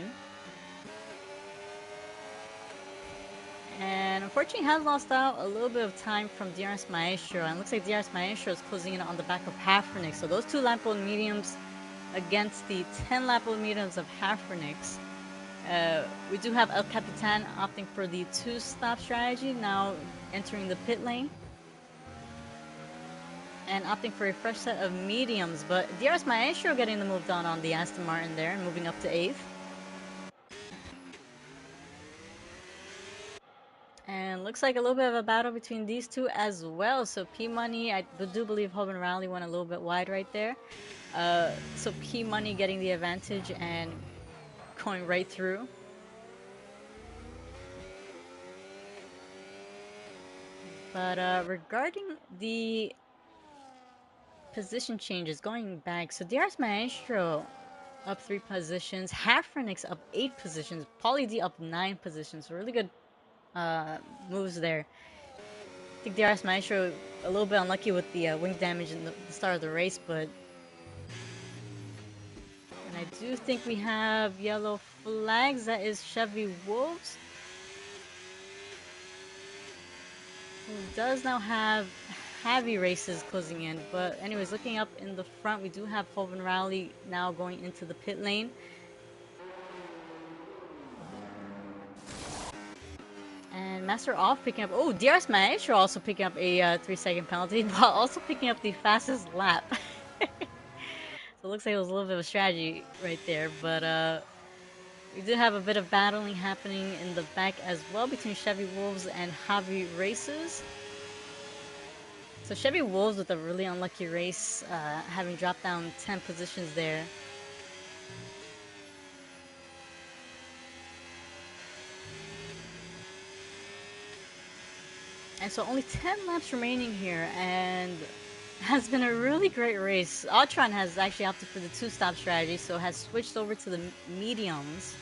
And unfortunately has lost out a little bit of time from DRS Maestro. And looks like DRS Maestro is closing in on the back of Hafrenix. So those two lap-old mediums against the 10 lap-old mediums of Hafrenix. We do have El Capitan opting for the two-stop strategy, now entering the pit lane. And opting for a fresh set of mediums. But DRS Maestro getting the move done on the Aston Martin there, and moving up to 8th. And looks like a little bit of a battle between these two as well. So P-Money, I do believe Hoban Rally went a little bit wide right there. So P-Money getting the advantage and going right through. But regarding the position changes, going back, so DRS Maestro up 3 positions, Hafrenix up 8 positions, Pauly D up 9 positions. So really good moves there. I think DRS Maestro a little bit unlucky with the wing damage in the start of the race, but and I do think we have yellow flags. That is Chevy Wolves, who does now have heavy races closing in. But anyways, looking up in the front, we do have Hoban Rally now going into the pit lane. And Master Off picking up, oh, DRS Maestro also picking up a 3-second penalty, while also picking up the fastest lap. So it looks like it was a little bit of a strategy right there, but we did have a bit of battling happening in the back as well between Chevy Wolves and Javi Races. So Chevy Wolves with a really unlucky race, having dropped down 10 positions there. And so only 10 laps remaining here, and has been a really great race. Altron has actually opted for the two-stop strategy, so has switched over to the mediums,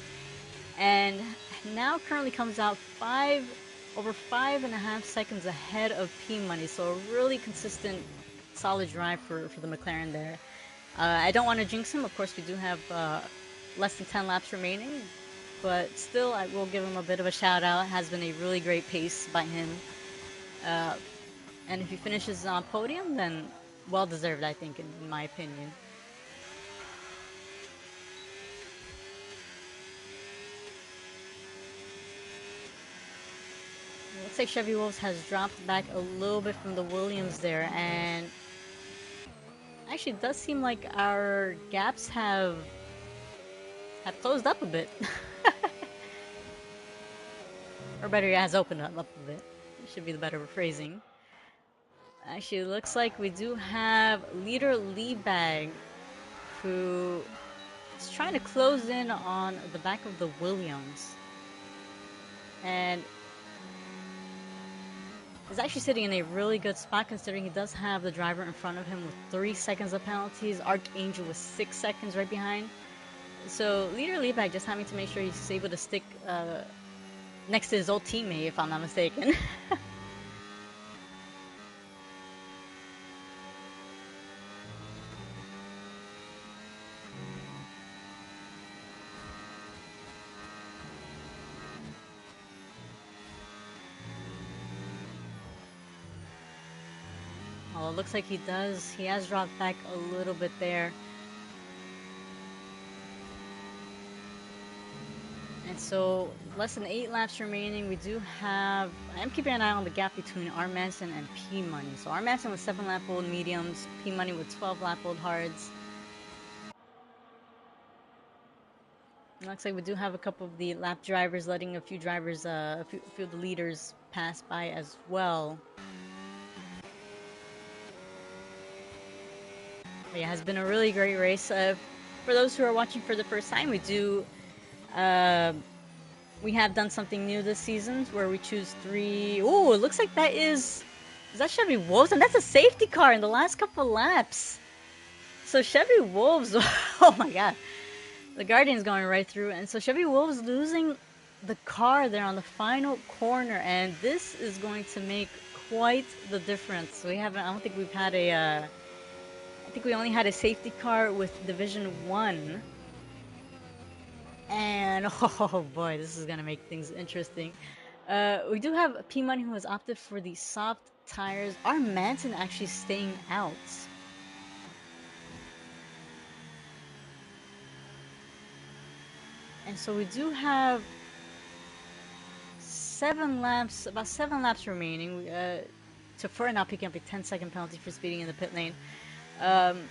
and now currently comes out over 5.5 seconds ahead of P-Money. So a really consistent, solid drive for the McLaren there. I don't want to jinx him. Of course, we do have less than 10 laps remaining, but still, I will give him a bit of a shout out. It has been a really great pace by him. And if he finishes on podium, then well deserved, I think, in my opinion. It looks like Chevy Wolves has dropped back a little bit from the Williams there, and actually it does seem like our gaps have closed up a bit. Or better yet, has opened up a bit. Should be the better phrasing. Actually, it looks like we do have Leader Liebag, who is trying to close in on the back of the Williams. And is actually sitting in a really good spot, considering he does have the driver in front of him with 3 seconds of penalties. Archangel with 6 seconds right behind. So Leader Liebag just having to make sure he's able to stick next to his old teammate, if I'm not mistaken. Well, it looks like he does. He has dropped back a little bit there. And so, less than 8 laps remaining. We do have... I am keeping an eye on the gap between R. Manson and P Money. So R. Manson with 7 lap-old mediums, P Money with 12 lap-old hards. It looks like we do have a couple of the lap drivers letting a few drivers, a few of the leaders pass by as well. But yeah, it has been a really great race. For those who are watching for the first time, we have done something new this season where we choose 3. Oh, it looks like that is that Chevy Wolves? And that's a safety car in the last couple laps. So Chevy Wolves, oh my god. The Guardian's going right through. And so Chevy Wolves losing the car there on the final corner. And this is going to make quite the difference. We haven't. I don't think we've had a. I think we only had a safety car with Division One, and oh boy, this is gonna make things interesting. We do have P Money who has opted for the soft tires. Our Manson actually staying out. And so we do have 7 laps, about 7 laps remaining. Tafur now picking up a 10-second penalty for speeding in the pit lane. Um,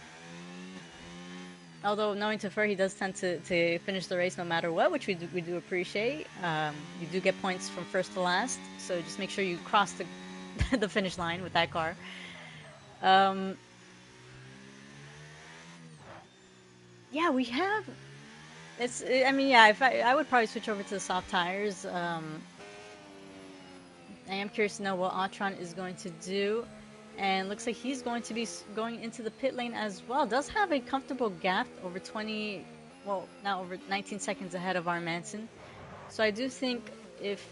although knowing Tafur, he does tend to finish the race no matter what, which we do appreciate. You do get points from first to last, so just make sure you cross the the finish line with that car. Um, yeah, we have. It's. I mean, yeah. If I would probably switch over to the soft tires. I am curious to know what Atron is going to do. And looks like he's going to be going into the pit lane as well. Does have a comfortable gap over 20, well, now over 19 seconds ahead of our Manson. So I do think if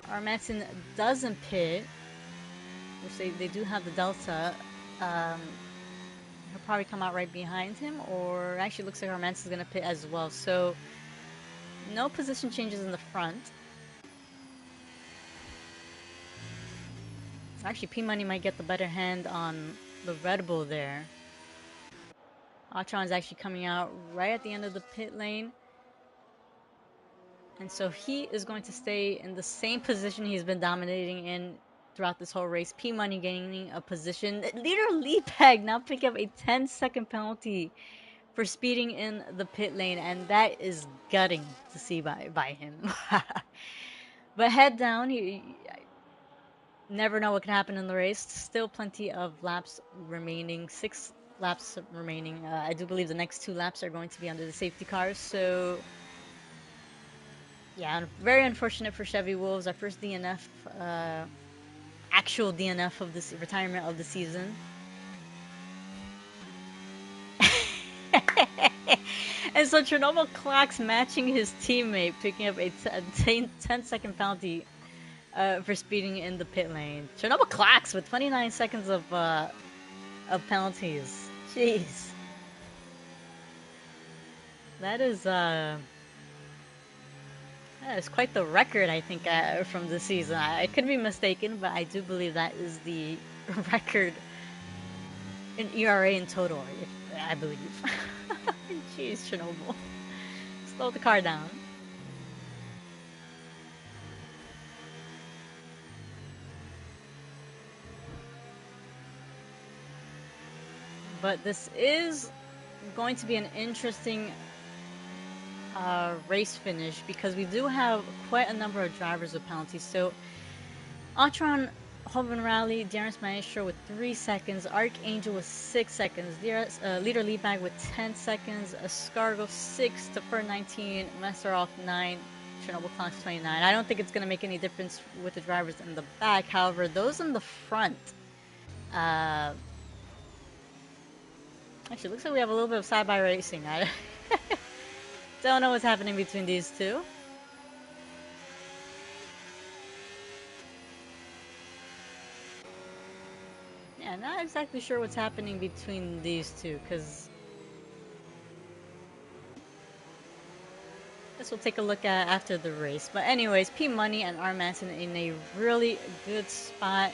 our Manson doesn't pit, which they do have the Delta, he'll probably come out right behind him. Or actually looks like our Manson's going to pit as well. So no position changes in the front. Actually, P-Money might get the better hand on the Red Bull there. Atron's actually coming out right at the end of the pit lane. And so he is going to stay in the same position he's been dominating in throughout this whole race. P-Money gaining a position. Leader Leapag now pick up a 10-second penalty for speeding in the pit lane. And that is gutting to see by him. But head down. Never know what can happen in the race. Still plenty of laps remaining. 6 laps remaining. I do believe the next 2 laps are going to be under the safety cars. So, yeah, very unfortunate for Chevy Wolves. Our first DNF, actual DNF of this retirement of the season. And so Chernobyl clocks matching his teammate, picking up a 10-second penalty for speeding in the pit lane. Chernobyl clocks with 29 seconds of penalties. Jeez. That is quite the record, I think, from the season. I could be mistaken, but I do believe that is the record in ERA in total, I believe. Jeez, Chernobyl. Slow the car down. But this is going to be an interesting race finish because we do have quite a number of drivers with penalties. So Atron, Hoven Rally, Darius Maestro with 3 seconds, Archangel with 6 seconds, Leader Leadbag with 10 seconds, Escargo 6, Tafur 19, Messerov 9, Chernobyl Clocks 29. I don't think it's going to make any difference with the drivers in the back. However, those in the front, actually, looks like we have a little bit of side-by racing. I don't know what's happening between these two. Yeah, not exactly sure what's happening between these two, because this we'll take a look at after the race. But anyways, P Money and R Manson in a really good spot.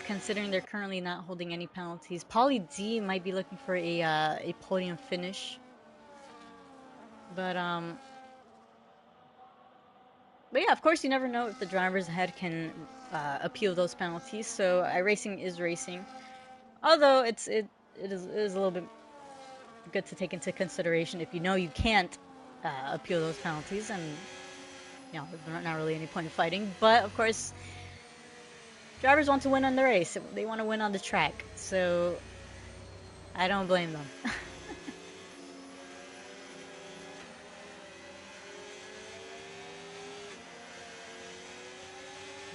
Considering they're currently not holding any penalties. Pauly D might be looking for a podium finish. But yeah, of course you never know if the drivers ahead can appeal those penalties. So iRacing is racing. Although it is a little bit good to take into consideration if you know you can't appeal those penalties, and you know there's not really any point in fighting. But of course, drivers want to win on the race. They want to win on the track. So I don't blame them.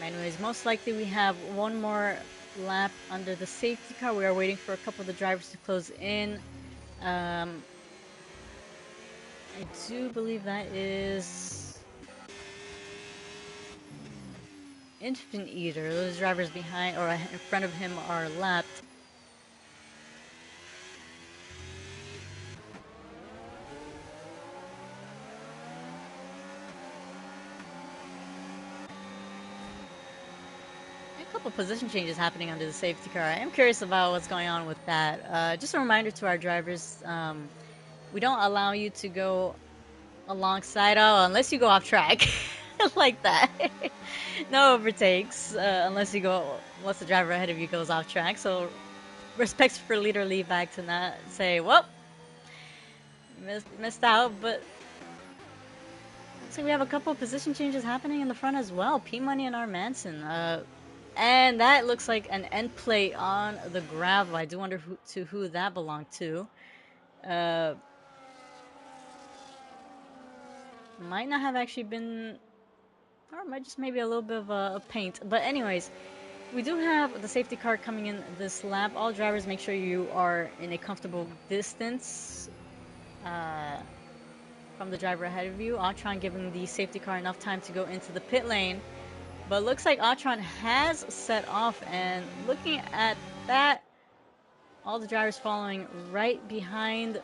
Anyways, most likely we have one more lap under the safety car. We are waiting for a couple of the drivers to close in. I do believe that is Infant Eater. Those drivers behind or in front of him are lapped. A couple position changes happening under the safety car. I am curious about what's going on with that. Just a reminder to our drivers, we don't allow you to go alongside unless you go off track like that. No overtakes unless the driver ahead of you goes off track. So respects for leader lead back to not say, well, missed out, but looks like we have a couple of position changes happening in the front as well. P Money and R Manson. And that looks like an end plate on the gravel. I do wonder who that belonged to. Might not have actually been, or might just maybe a little bit of a paint. But anyways, we do have the safety car coming in this lap. All drivers, make sure you are in a comfortable distance from the driver ahead of you. Autron giving the safety car enough time to go into the pit lane. But looks like Autron has set off, and looking at that, all the drivers following right behind.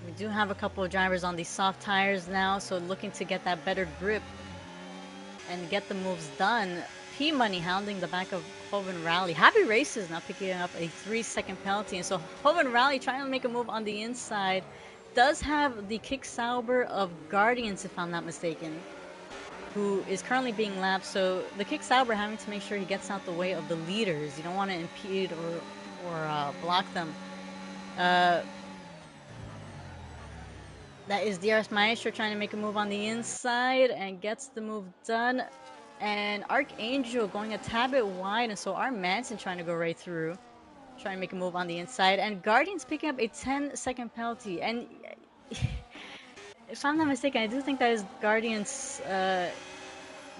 We do have a couple of drivers on these soft tires now, so looking to get that better grip and get the moves done. P Money hounding the back of Hoven Rally. Happy Races now picking up a 3-second penalty, and so Hoven Rally trying to make a move on the inside. Does have the kick Sauber of Guardians, if I'm not mistaken, who is currently being lapped. So the kick Sauber having to make sure he gets out the way of the leaders. You don't want to impede or block them. That is DRS Maestro trying to make a move on the inside and gets the move done. And Archangel going a tad bit wide, and so our Manson trying to go right through. Trying to make a move on the inside. And Guardians picking up a 10-second penalty. And if I'm not mistaken, I do think that is Guardians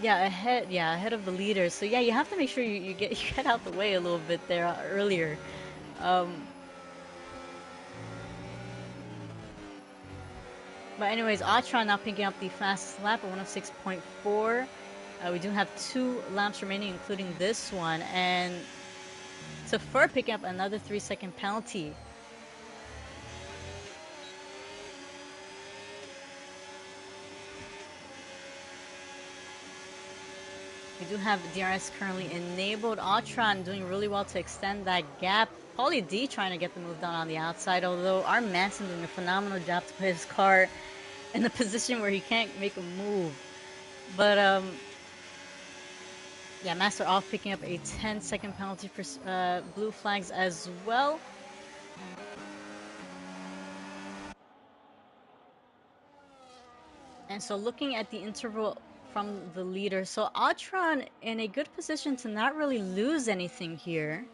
ahead of the leaders. So yeah, you have to make sure you get out the way a little bit there earlier. But anyways, Autron now picking up the fastest lap at 106.4. We do have 2 laps remaining, including this one. And Tafur picking up another 3-second penalty. We do have DRS currently enabled. Autron doing really well to extend that gap. Paulie D trying to get the move done on the outside, although our Manson doing a phenomenal job to put his car in the position where he can't make a move. But yeah, Master Off picking up a 10-second penalty for blue flags as well. And so looking at the interval from the leader, so Autron in a good position to not really lose anything here,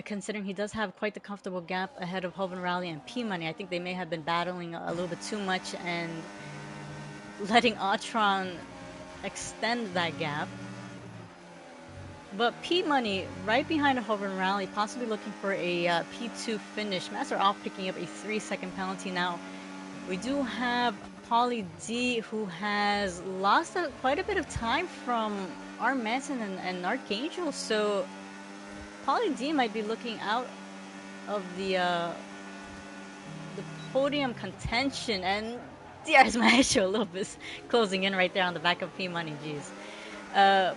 considering he does have quite the comfortable gap ahead of Hoven Rally and P Money. I think they may have been battling a little bit too much and letting Autron extend that gap. But P Money right behind Hoven Rally, possibly looking for a P2 finish. Master Off picking up a 3-second penalty now. We do have Paulie D, who has lost quite a bit of time from our Manson and Archangel, so Paulie D might be looking out of the podium contention, and DRS Maestro a little bit closing in right there on the back of P Money. Jeez.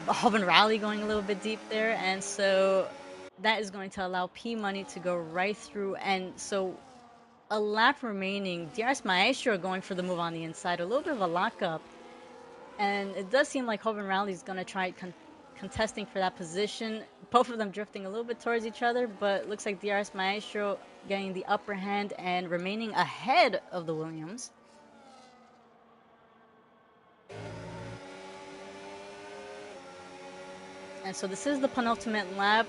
Hoven Rally going a little bit deep there, and so that is going to allow P Money to go right through, and so a lap remaining. DRS Maestro going for the move on the inside, a little bit of a lockup, and it does seem like Hoven Rally is going to try contesting for that position. Both of them drifting a little bit towards each other, but looks like DRS Maestro getting the upper hand and remaining ahead of the Williams. And so this is the penultimate lap.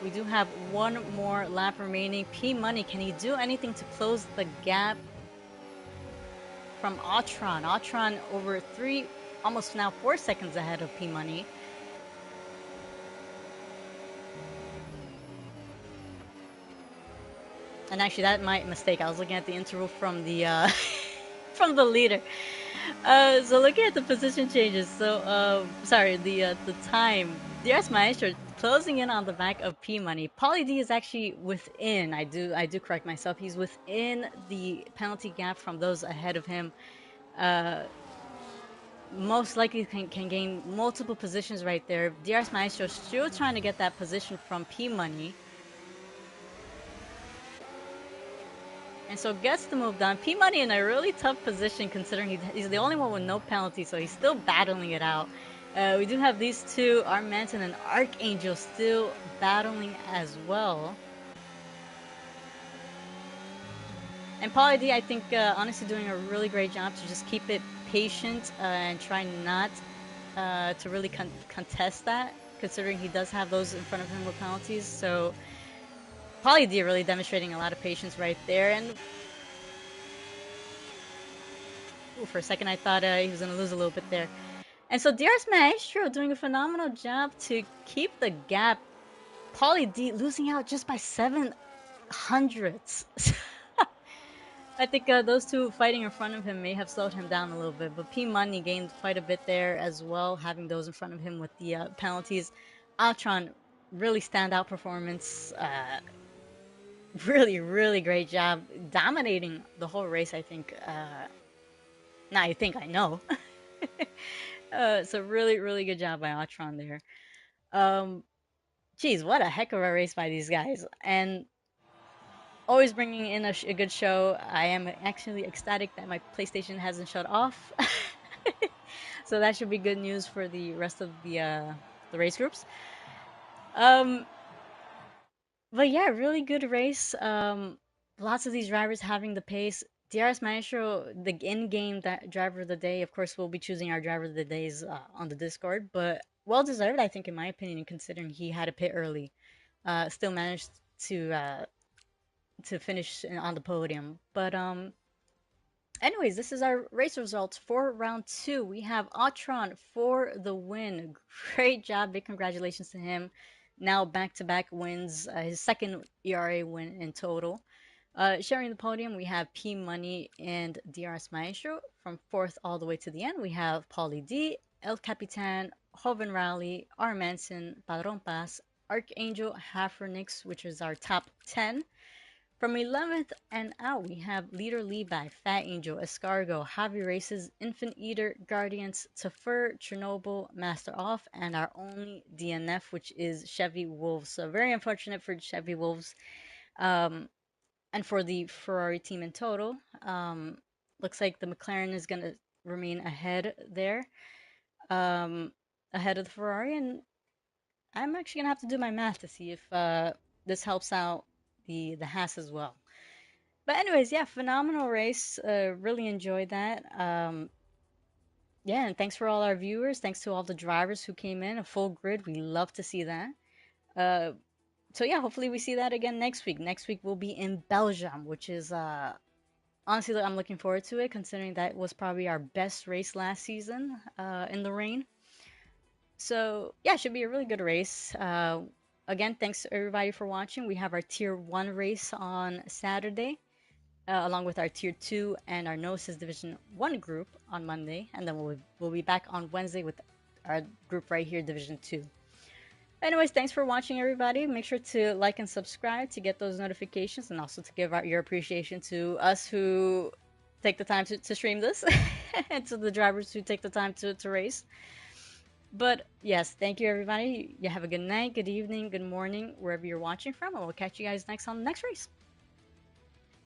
We do have one more lap remaining. P Money, can he do anything to close the gap from Autron? Autron over 3, almost now 4 seconds ahead of P Money. And actually, that my mistake. I was looking at the interval from the from the leader. So looking at the position changes, so sorry, the time. There's Maestro closing in on the back of P Money. Pauly D is actually within. I do correct myself. He's within the penalty gap from those ahead of him. Uh, Most likely can gain multiple positions right there. DRS Maestro still trying to get that position from P Money. And so gets the move done. P Money in a really tough position considering he's the only one with no penalty, so he's still battling it out. We do have these two, Armanton and Archangel, still battling as well. And Pauly D, I think, honestly, doing a really great job to just keep it patient and try not to really contest that, considering he does have those in front of him with penalties. So Pauly D really demonstrating a lot of patience right there. And ooh, for a second, I thought he was going to lose a little bit there. And so DRS Maestro doing a phenomenal job to keep the gap. Pauly D losing out just by 700ths. I think those two fighting in front of him may have slowed him down a little bit, but P Money gained quite a bit there as well, having those in front of him with the penalties. Altron, really standout performance. Really, really great job dominating the whole race, I think. Now I think I know. So really, really good job by Altron there. Um, Geez, what a heck of a race by these guys. And always bringing in a good show. I am actually ecstatic that my PlayStation hasn't shut off. So that should be good news for the rest of the race groups. Um, but yeah, really good race. Lots of these drivers having the pace. DRS Maestro, the in-game that driver of the day. Of course, we'll be choosing our driver of the days on the Discord, but well deserved, I think, in my opinion, considering he had a pit early. Still managed to finish on the podium. But anyways, this is our race results for round two. We have Atron for the win. Great job, big congratulations to him. Now back-to-back wins, his second ERA win in total. Sharing the podium, we have P Money and DRS Maestro. From fourth all the way to the end, we have Pauly D, El Capitan, Joven Rally, R. Manson, Padron Paz, Archangel, Hafernix, which is our top 10. From 11th and out, we have Leader Levi, Fat Angel, Escargo, Javi Races, Infant Eater, Guardians, Tafur, Chernobyl, Master Off, and our only DNF, which is Chevy Wolves. So very unfortunate for Chevy Wolves um, and for the Ferrari team in total. Looks like the McLaren is going to remain ahead there, um, ahead of the Ferrari. And I'm actually going to have to do my math to see if this helps out the Haas as well. But anyways, yeah, phenomenal race. Really enjoyed that. Yeah, and thanks for all our viewers. Thanks to all the drivers who came in, a full grid. We love to see that. Uh, so yeah, hopefully we see that again next week. Next week we'll be in Belgium, which is honestly I'm looking forward to it, considering that was probably our best race last season in the rain. So yeah, it should be a really good race. Again, thanks to everybody for watching. We have our Tier 1 race on Saturday, along with our Tier 2 and our Gnosis Division 1 group on Monday. And then we'll be back on Wednesday with our group right here, Division 2. Anyways, thanks for watching, everybody. Make sure to like and subscribe to get those notifications, and also to give out your appreciation to us who take the time to stream this and to the drivers who take the time to race. But yes, thank you, everybody. You have a good night, good evening, good morning, wherever you're watching from, and we'll catch you guys next on the next race.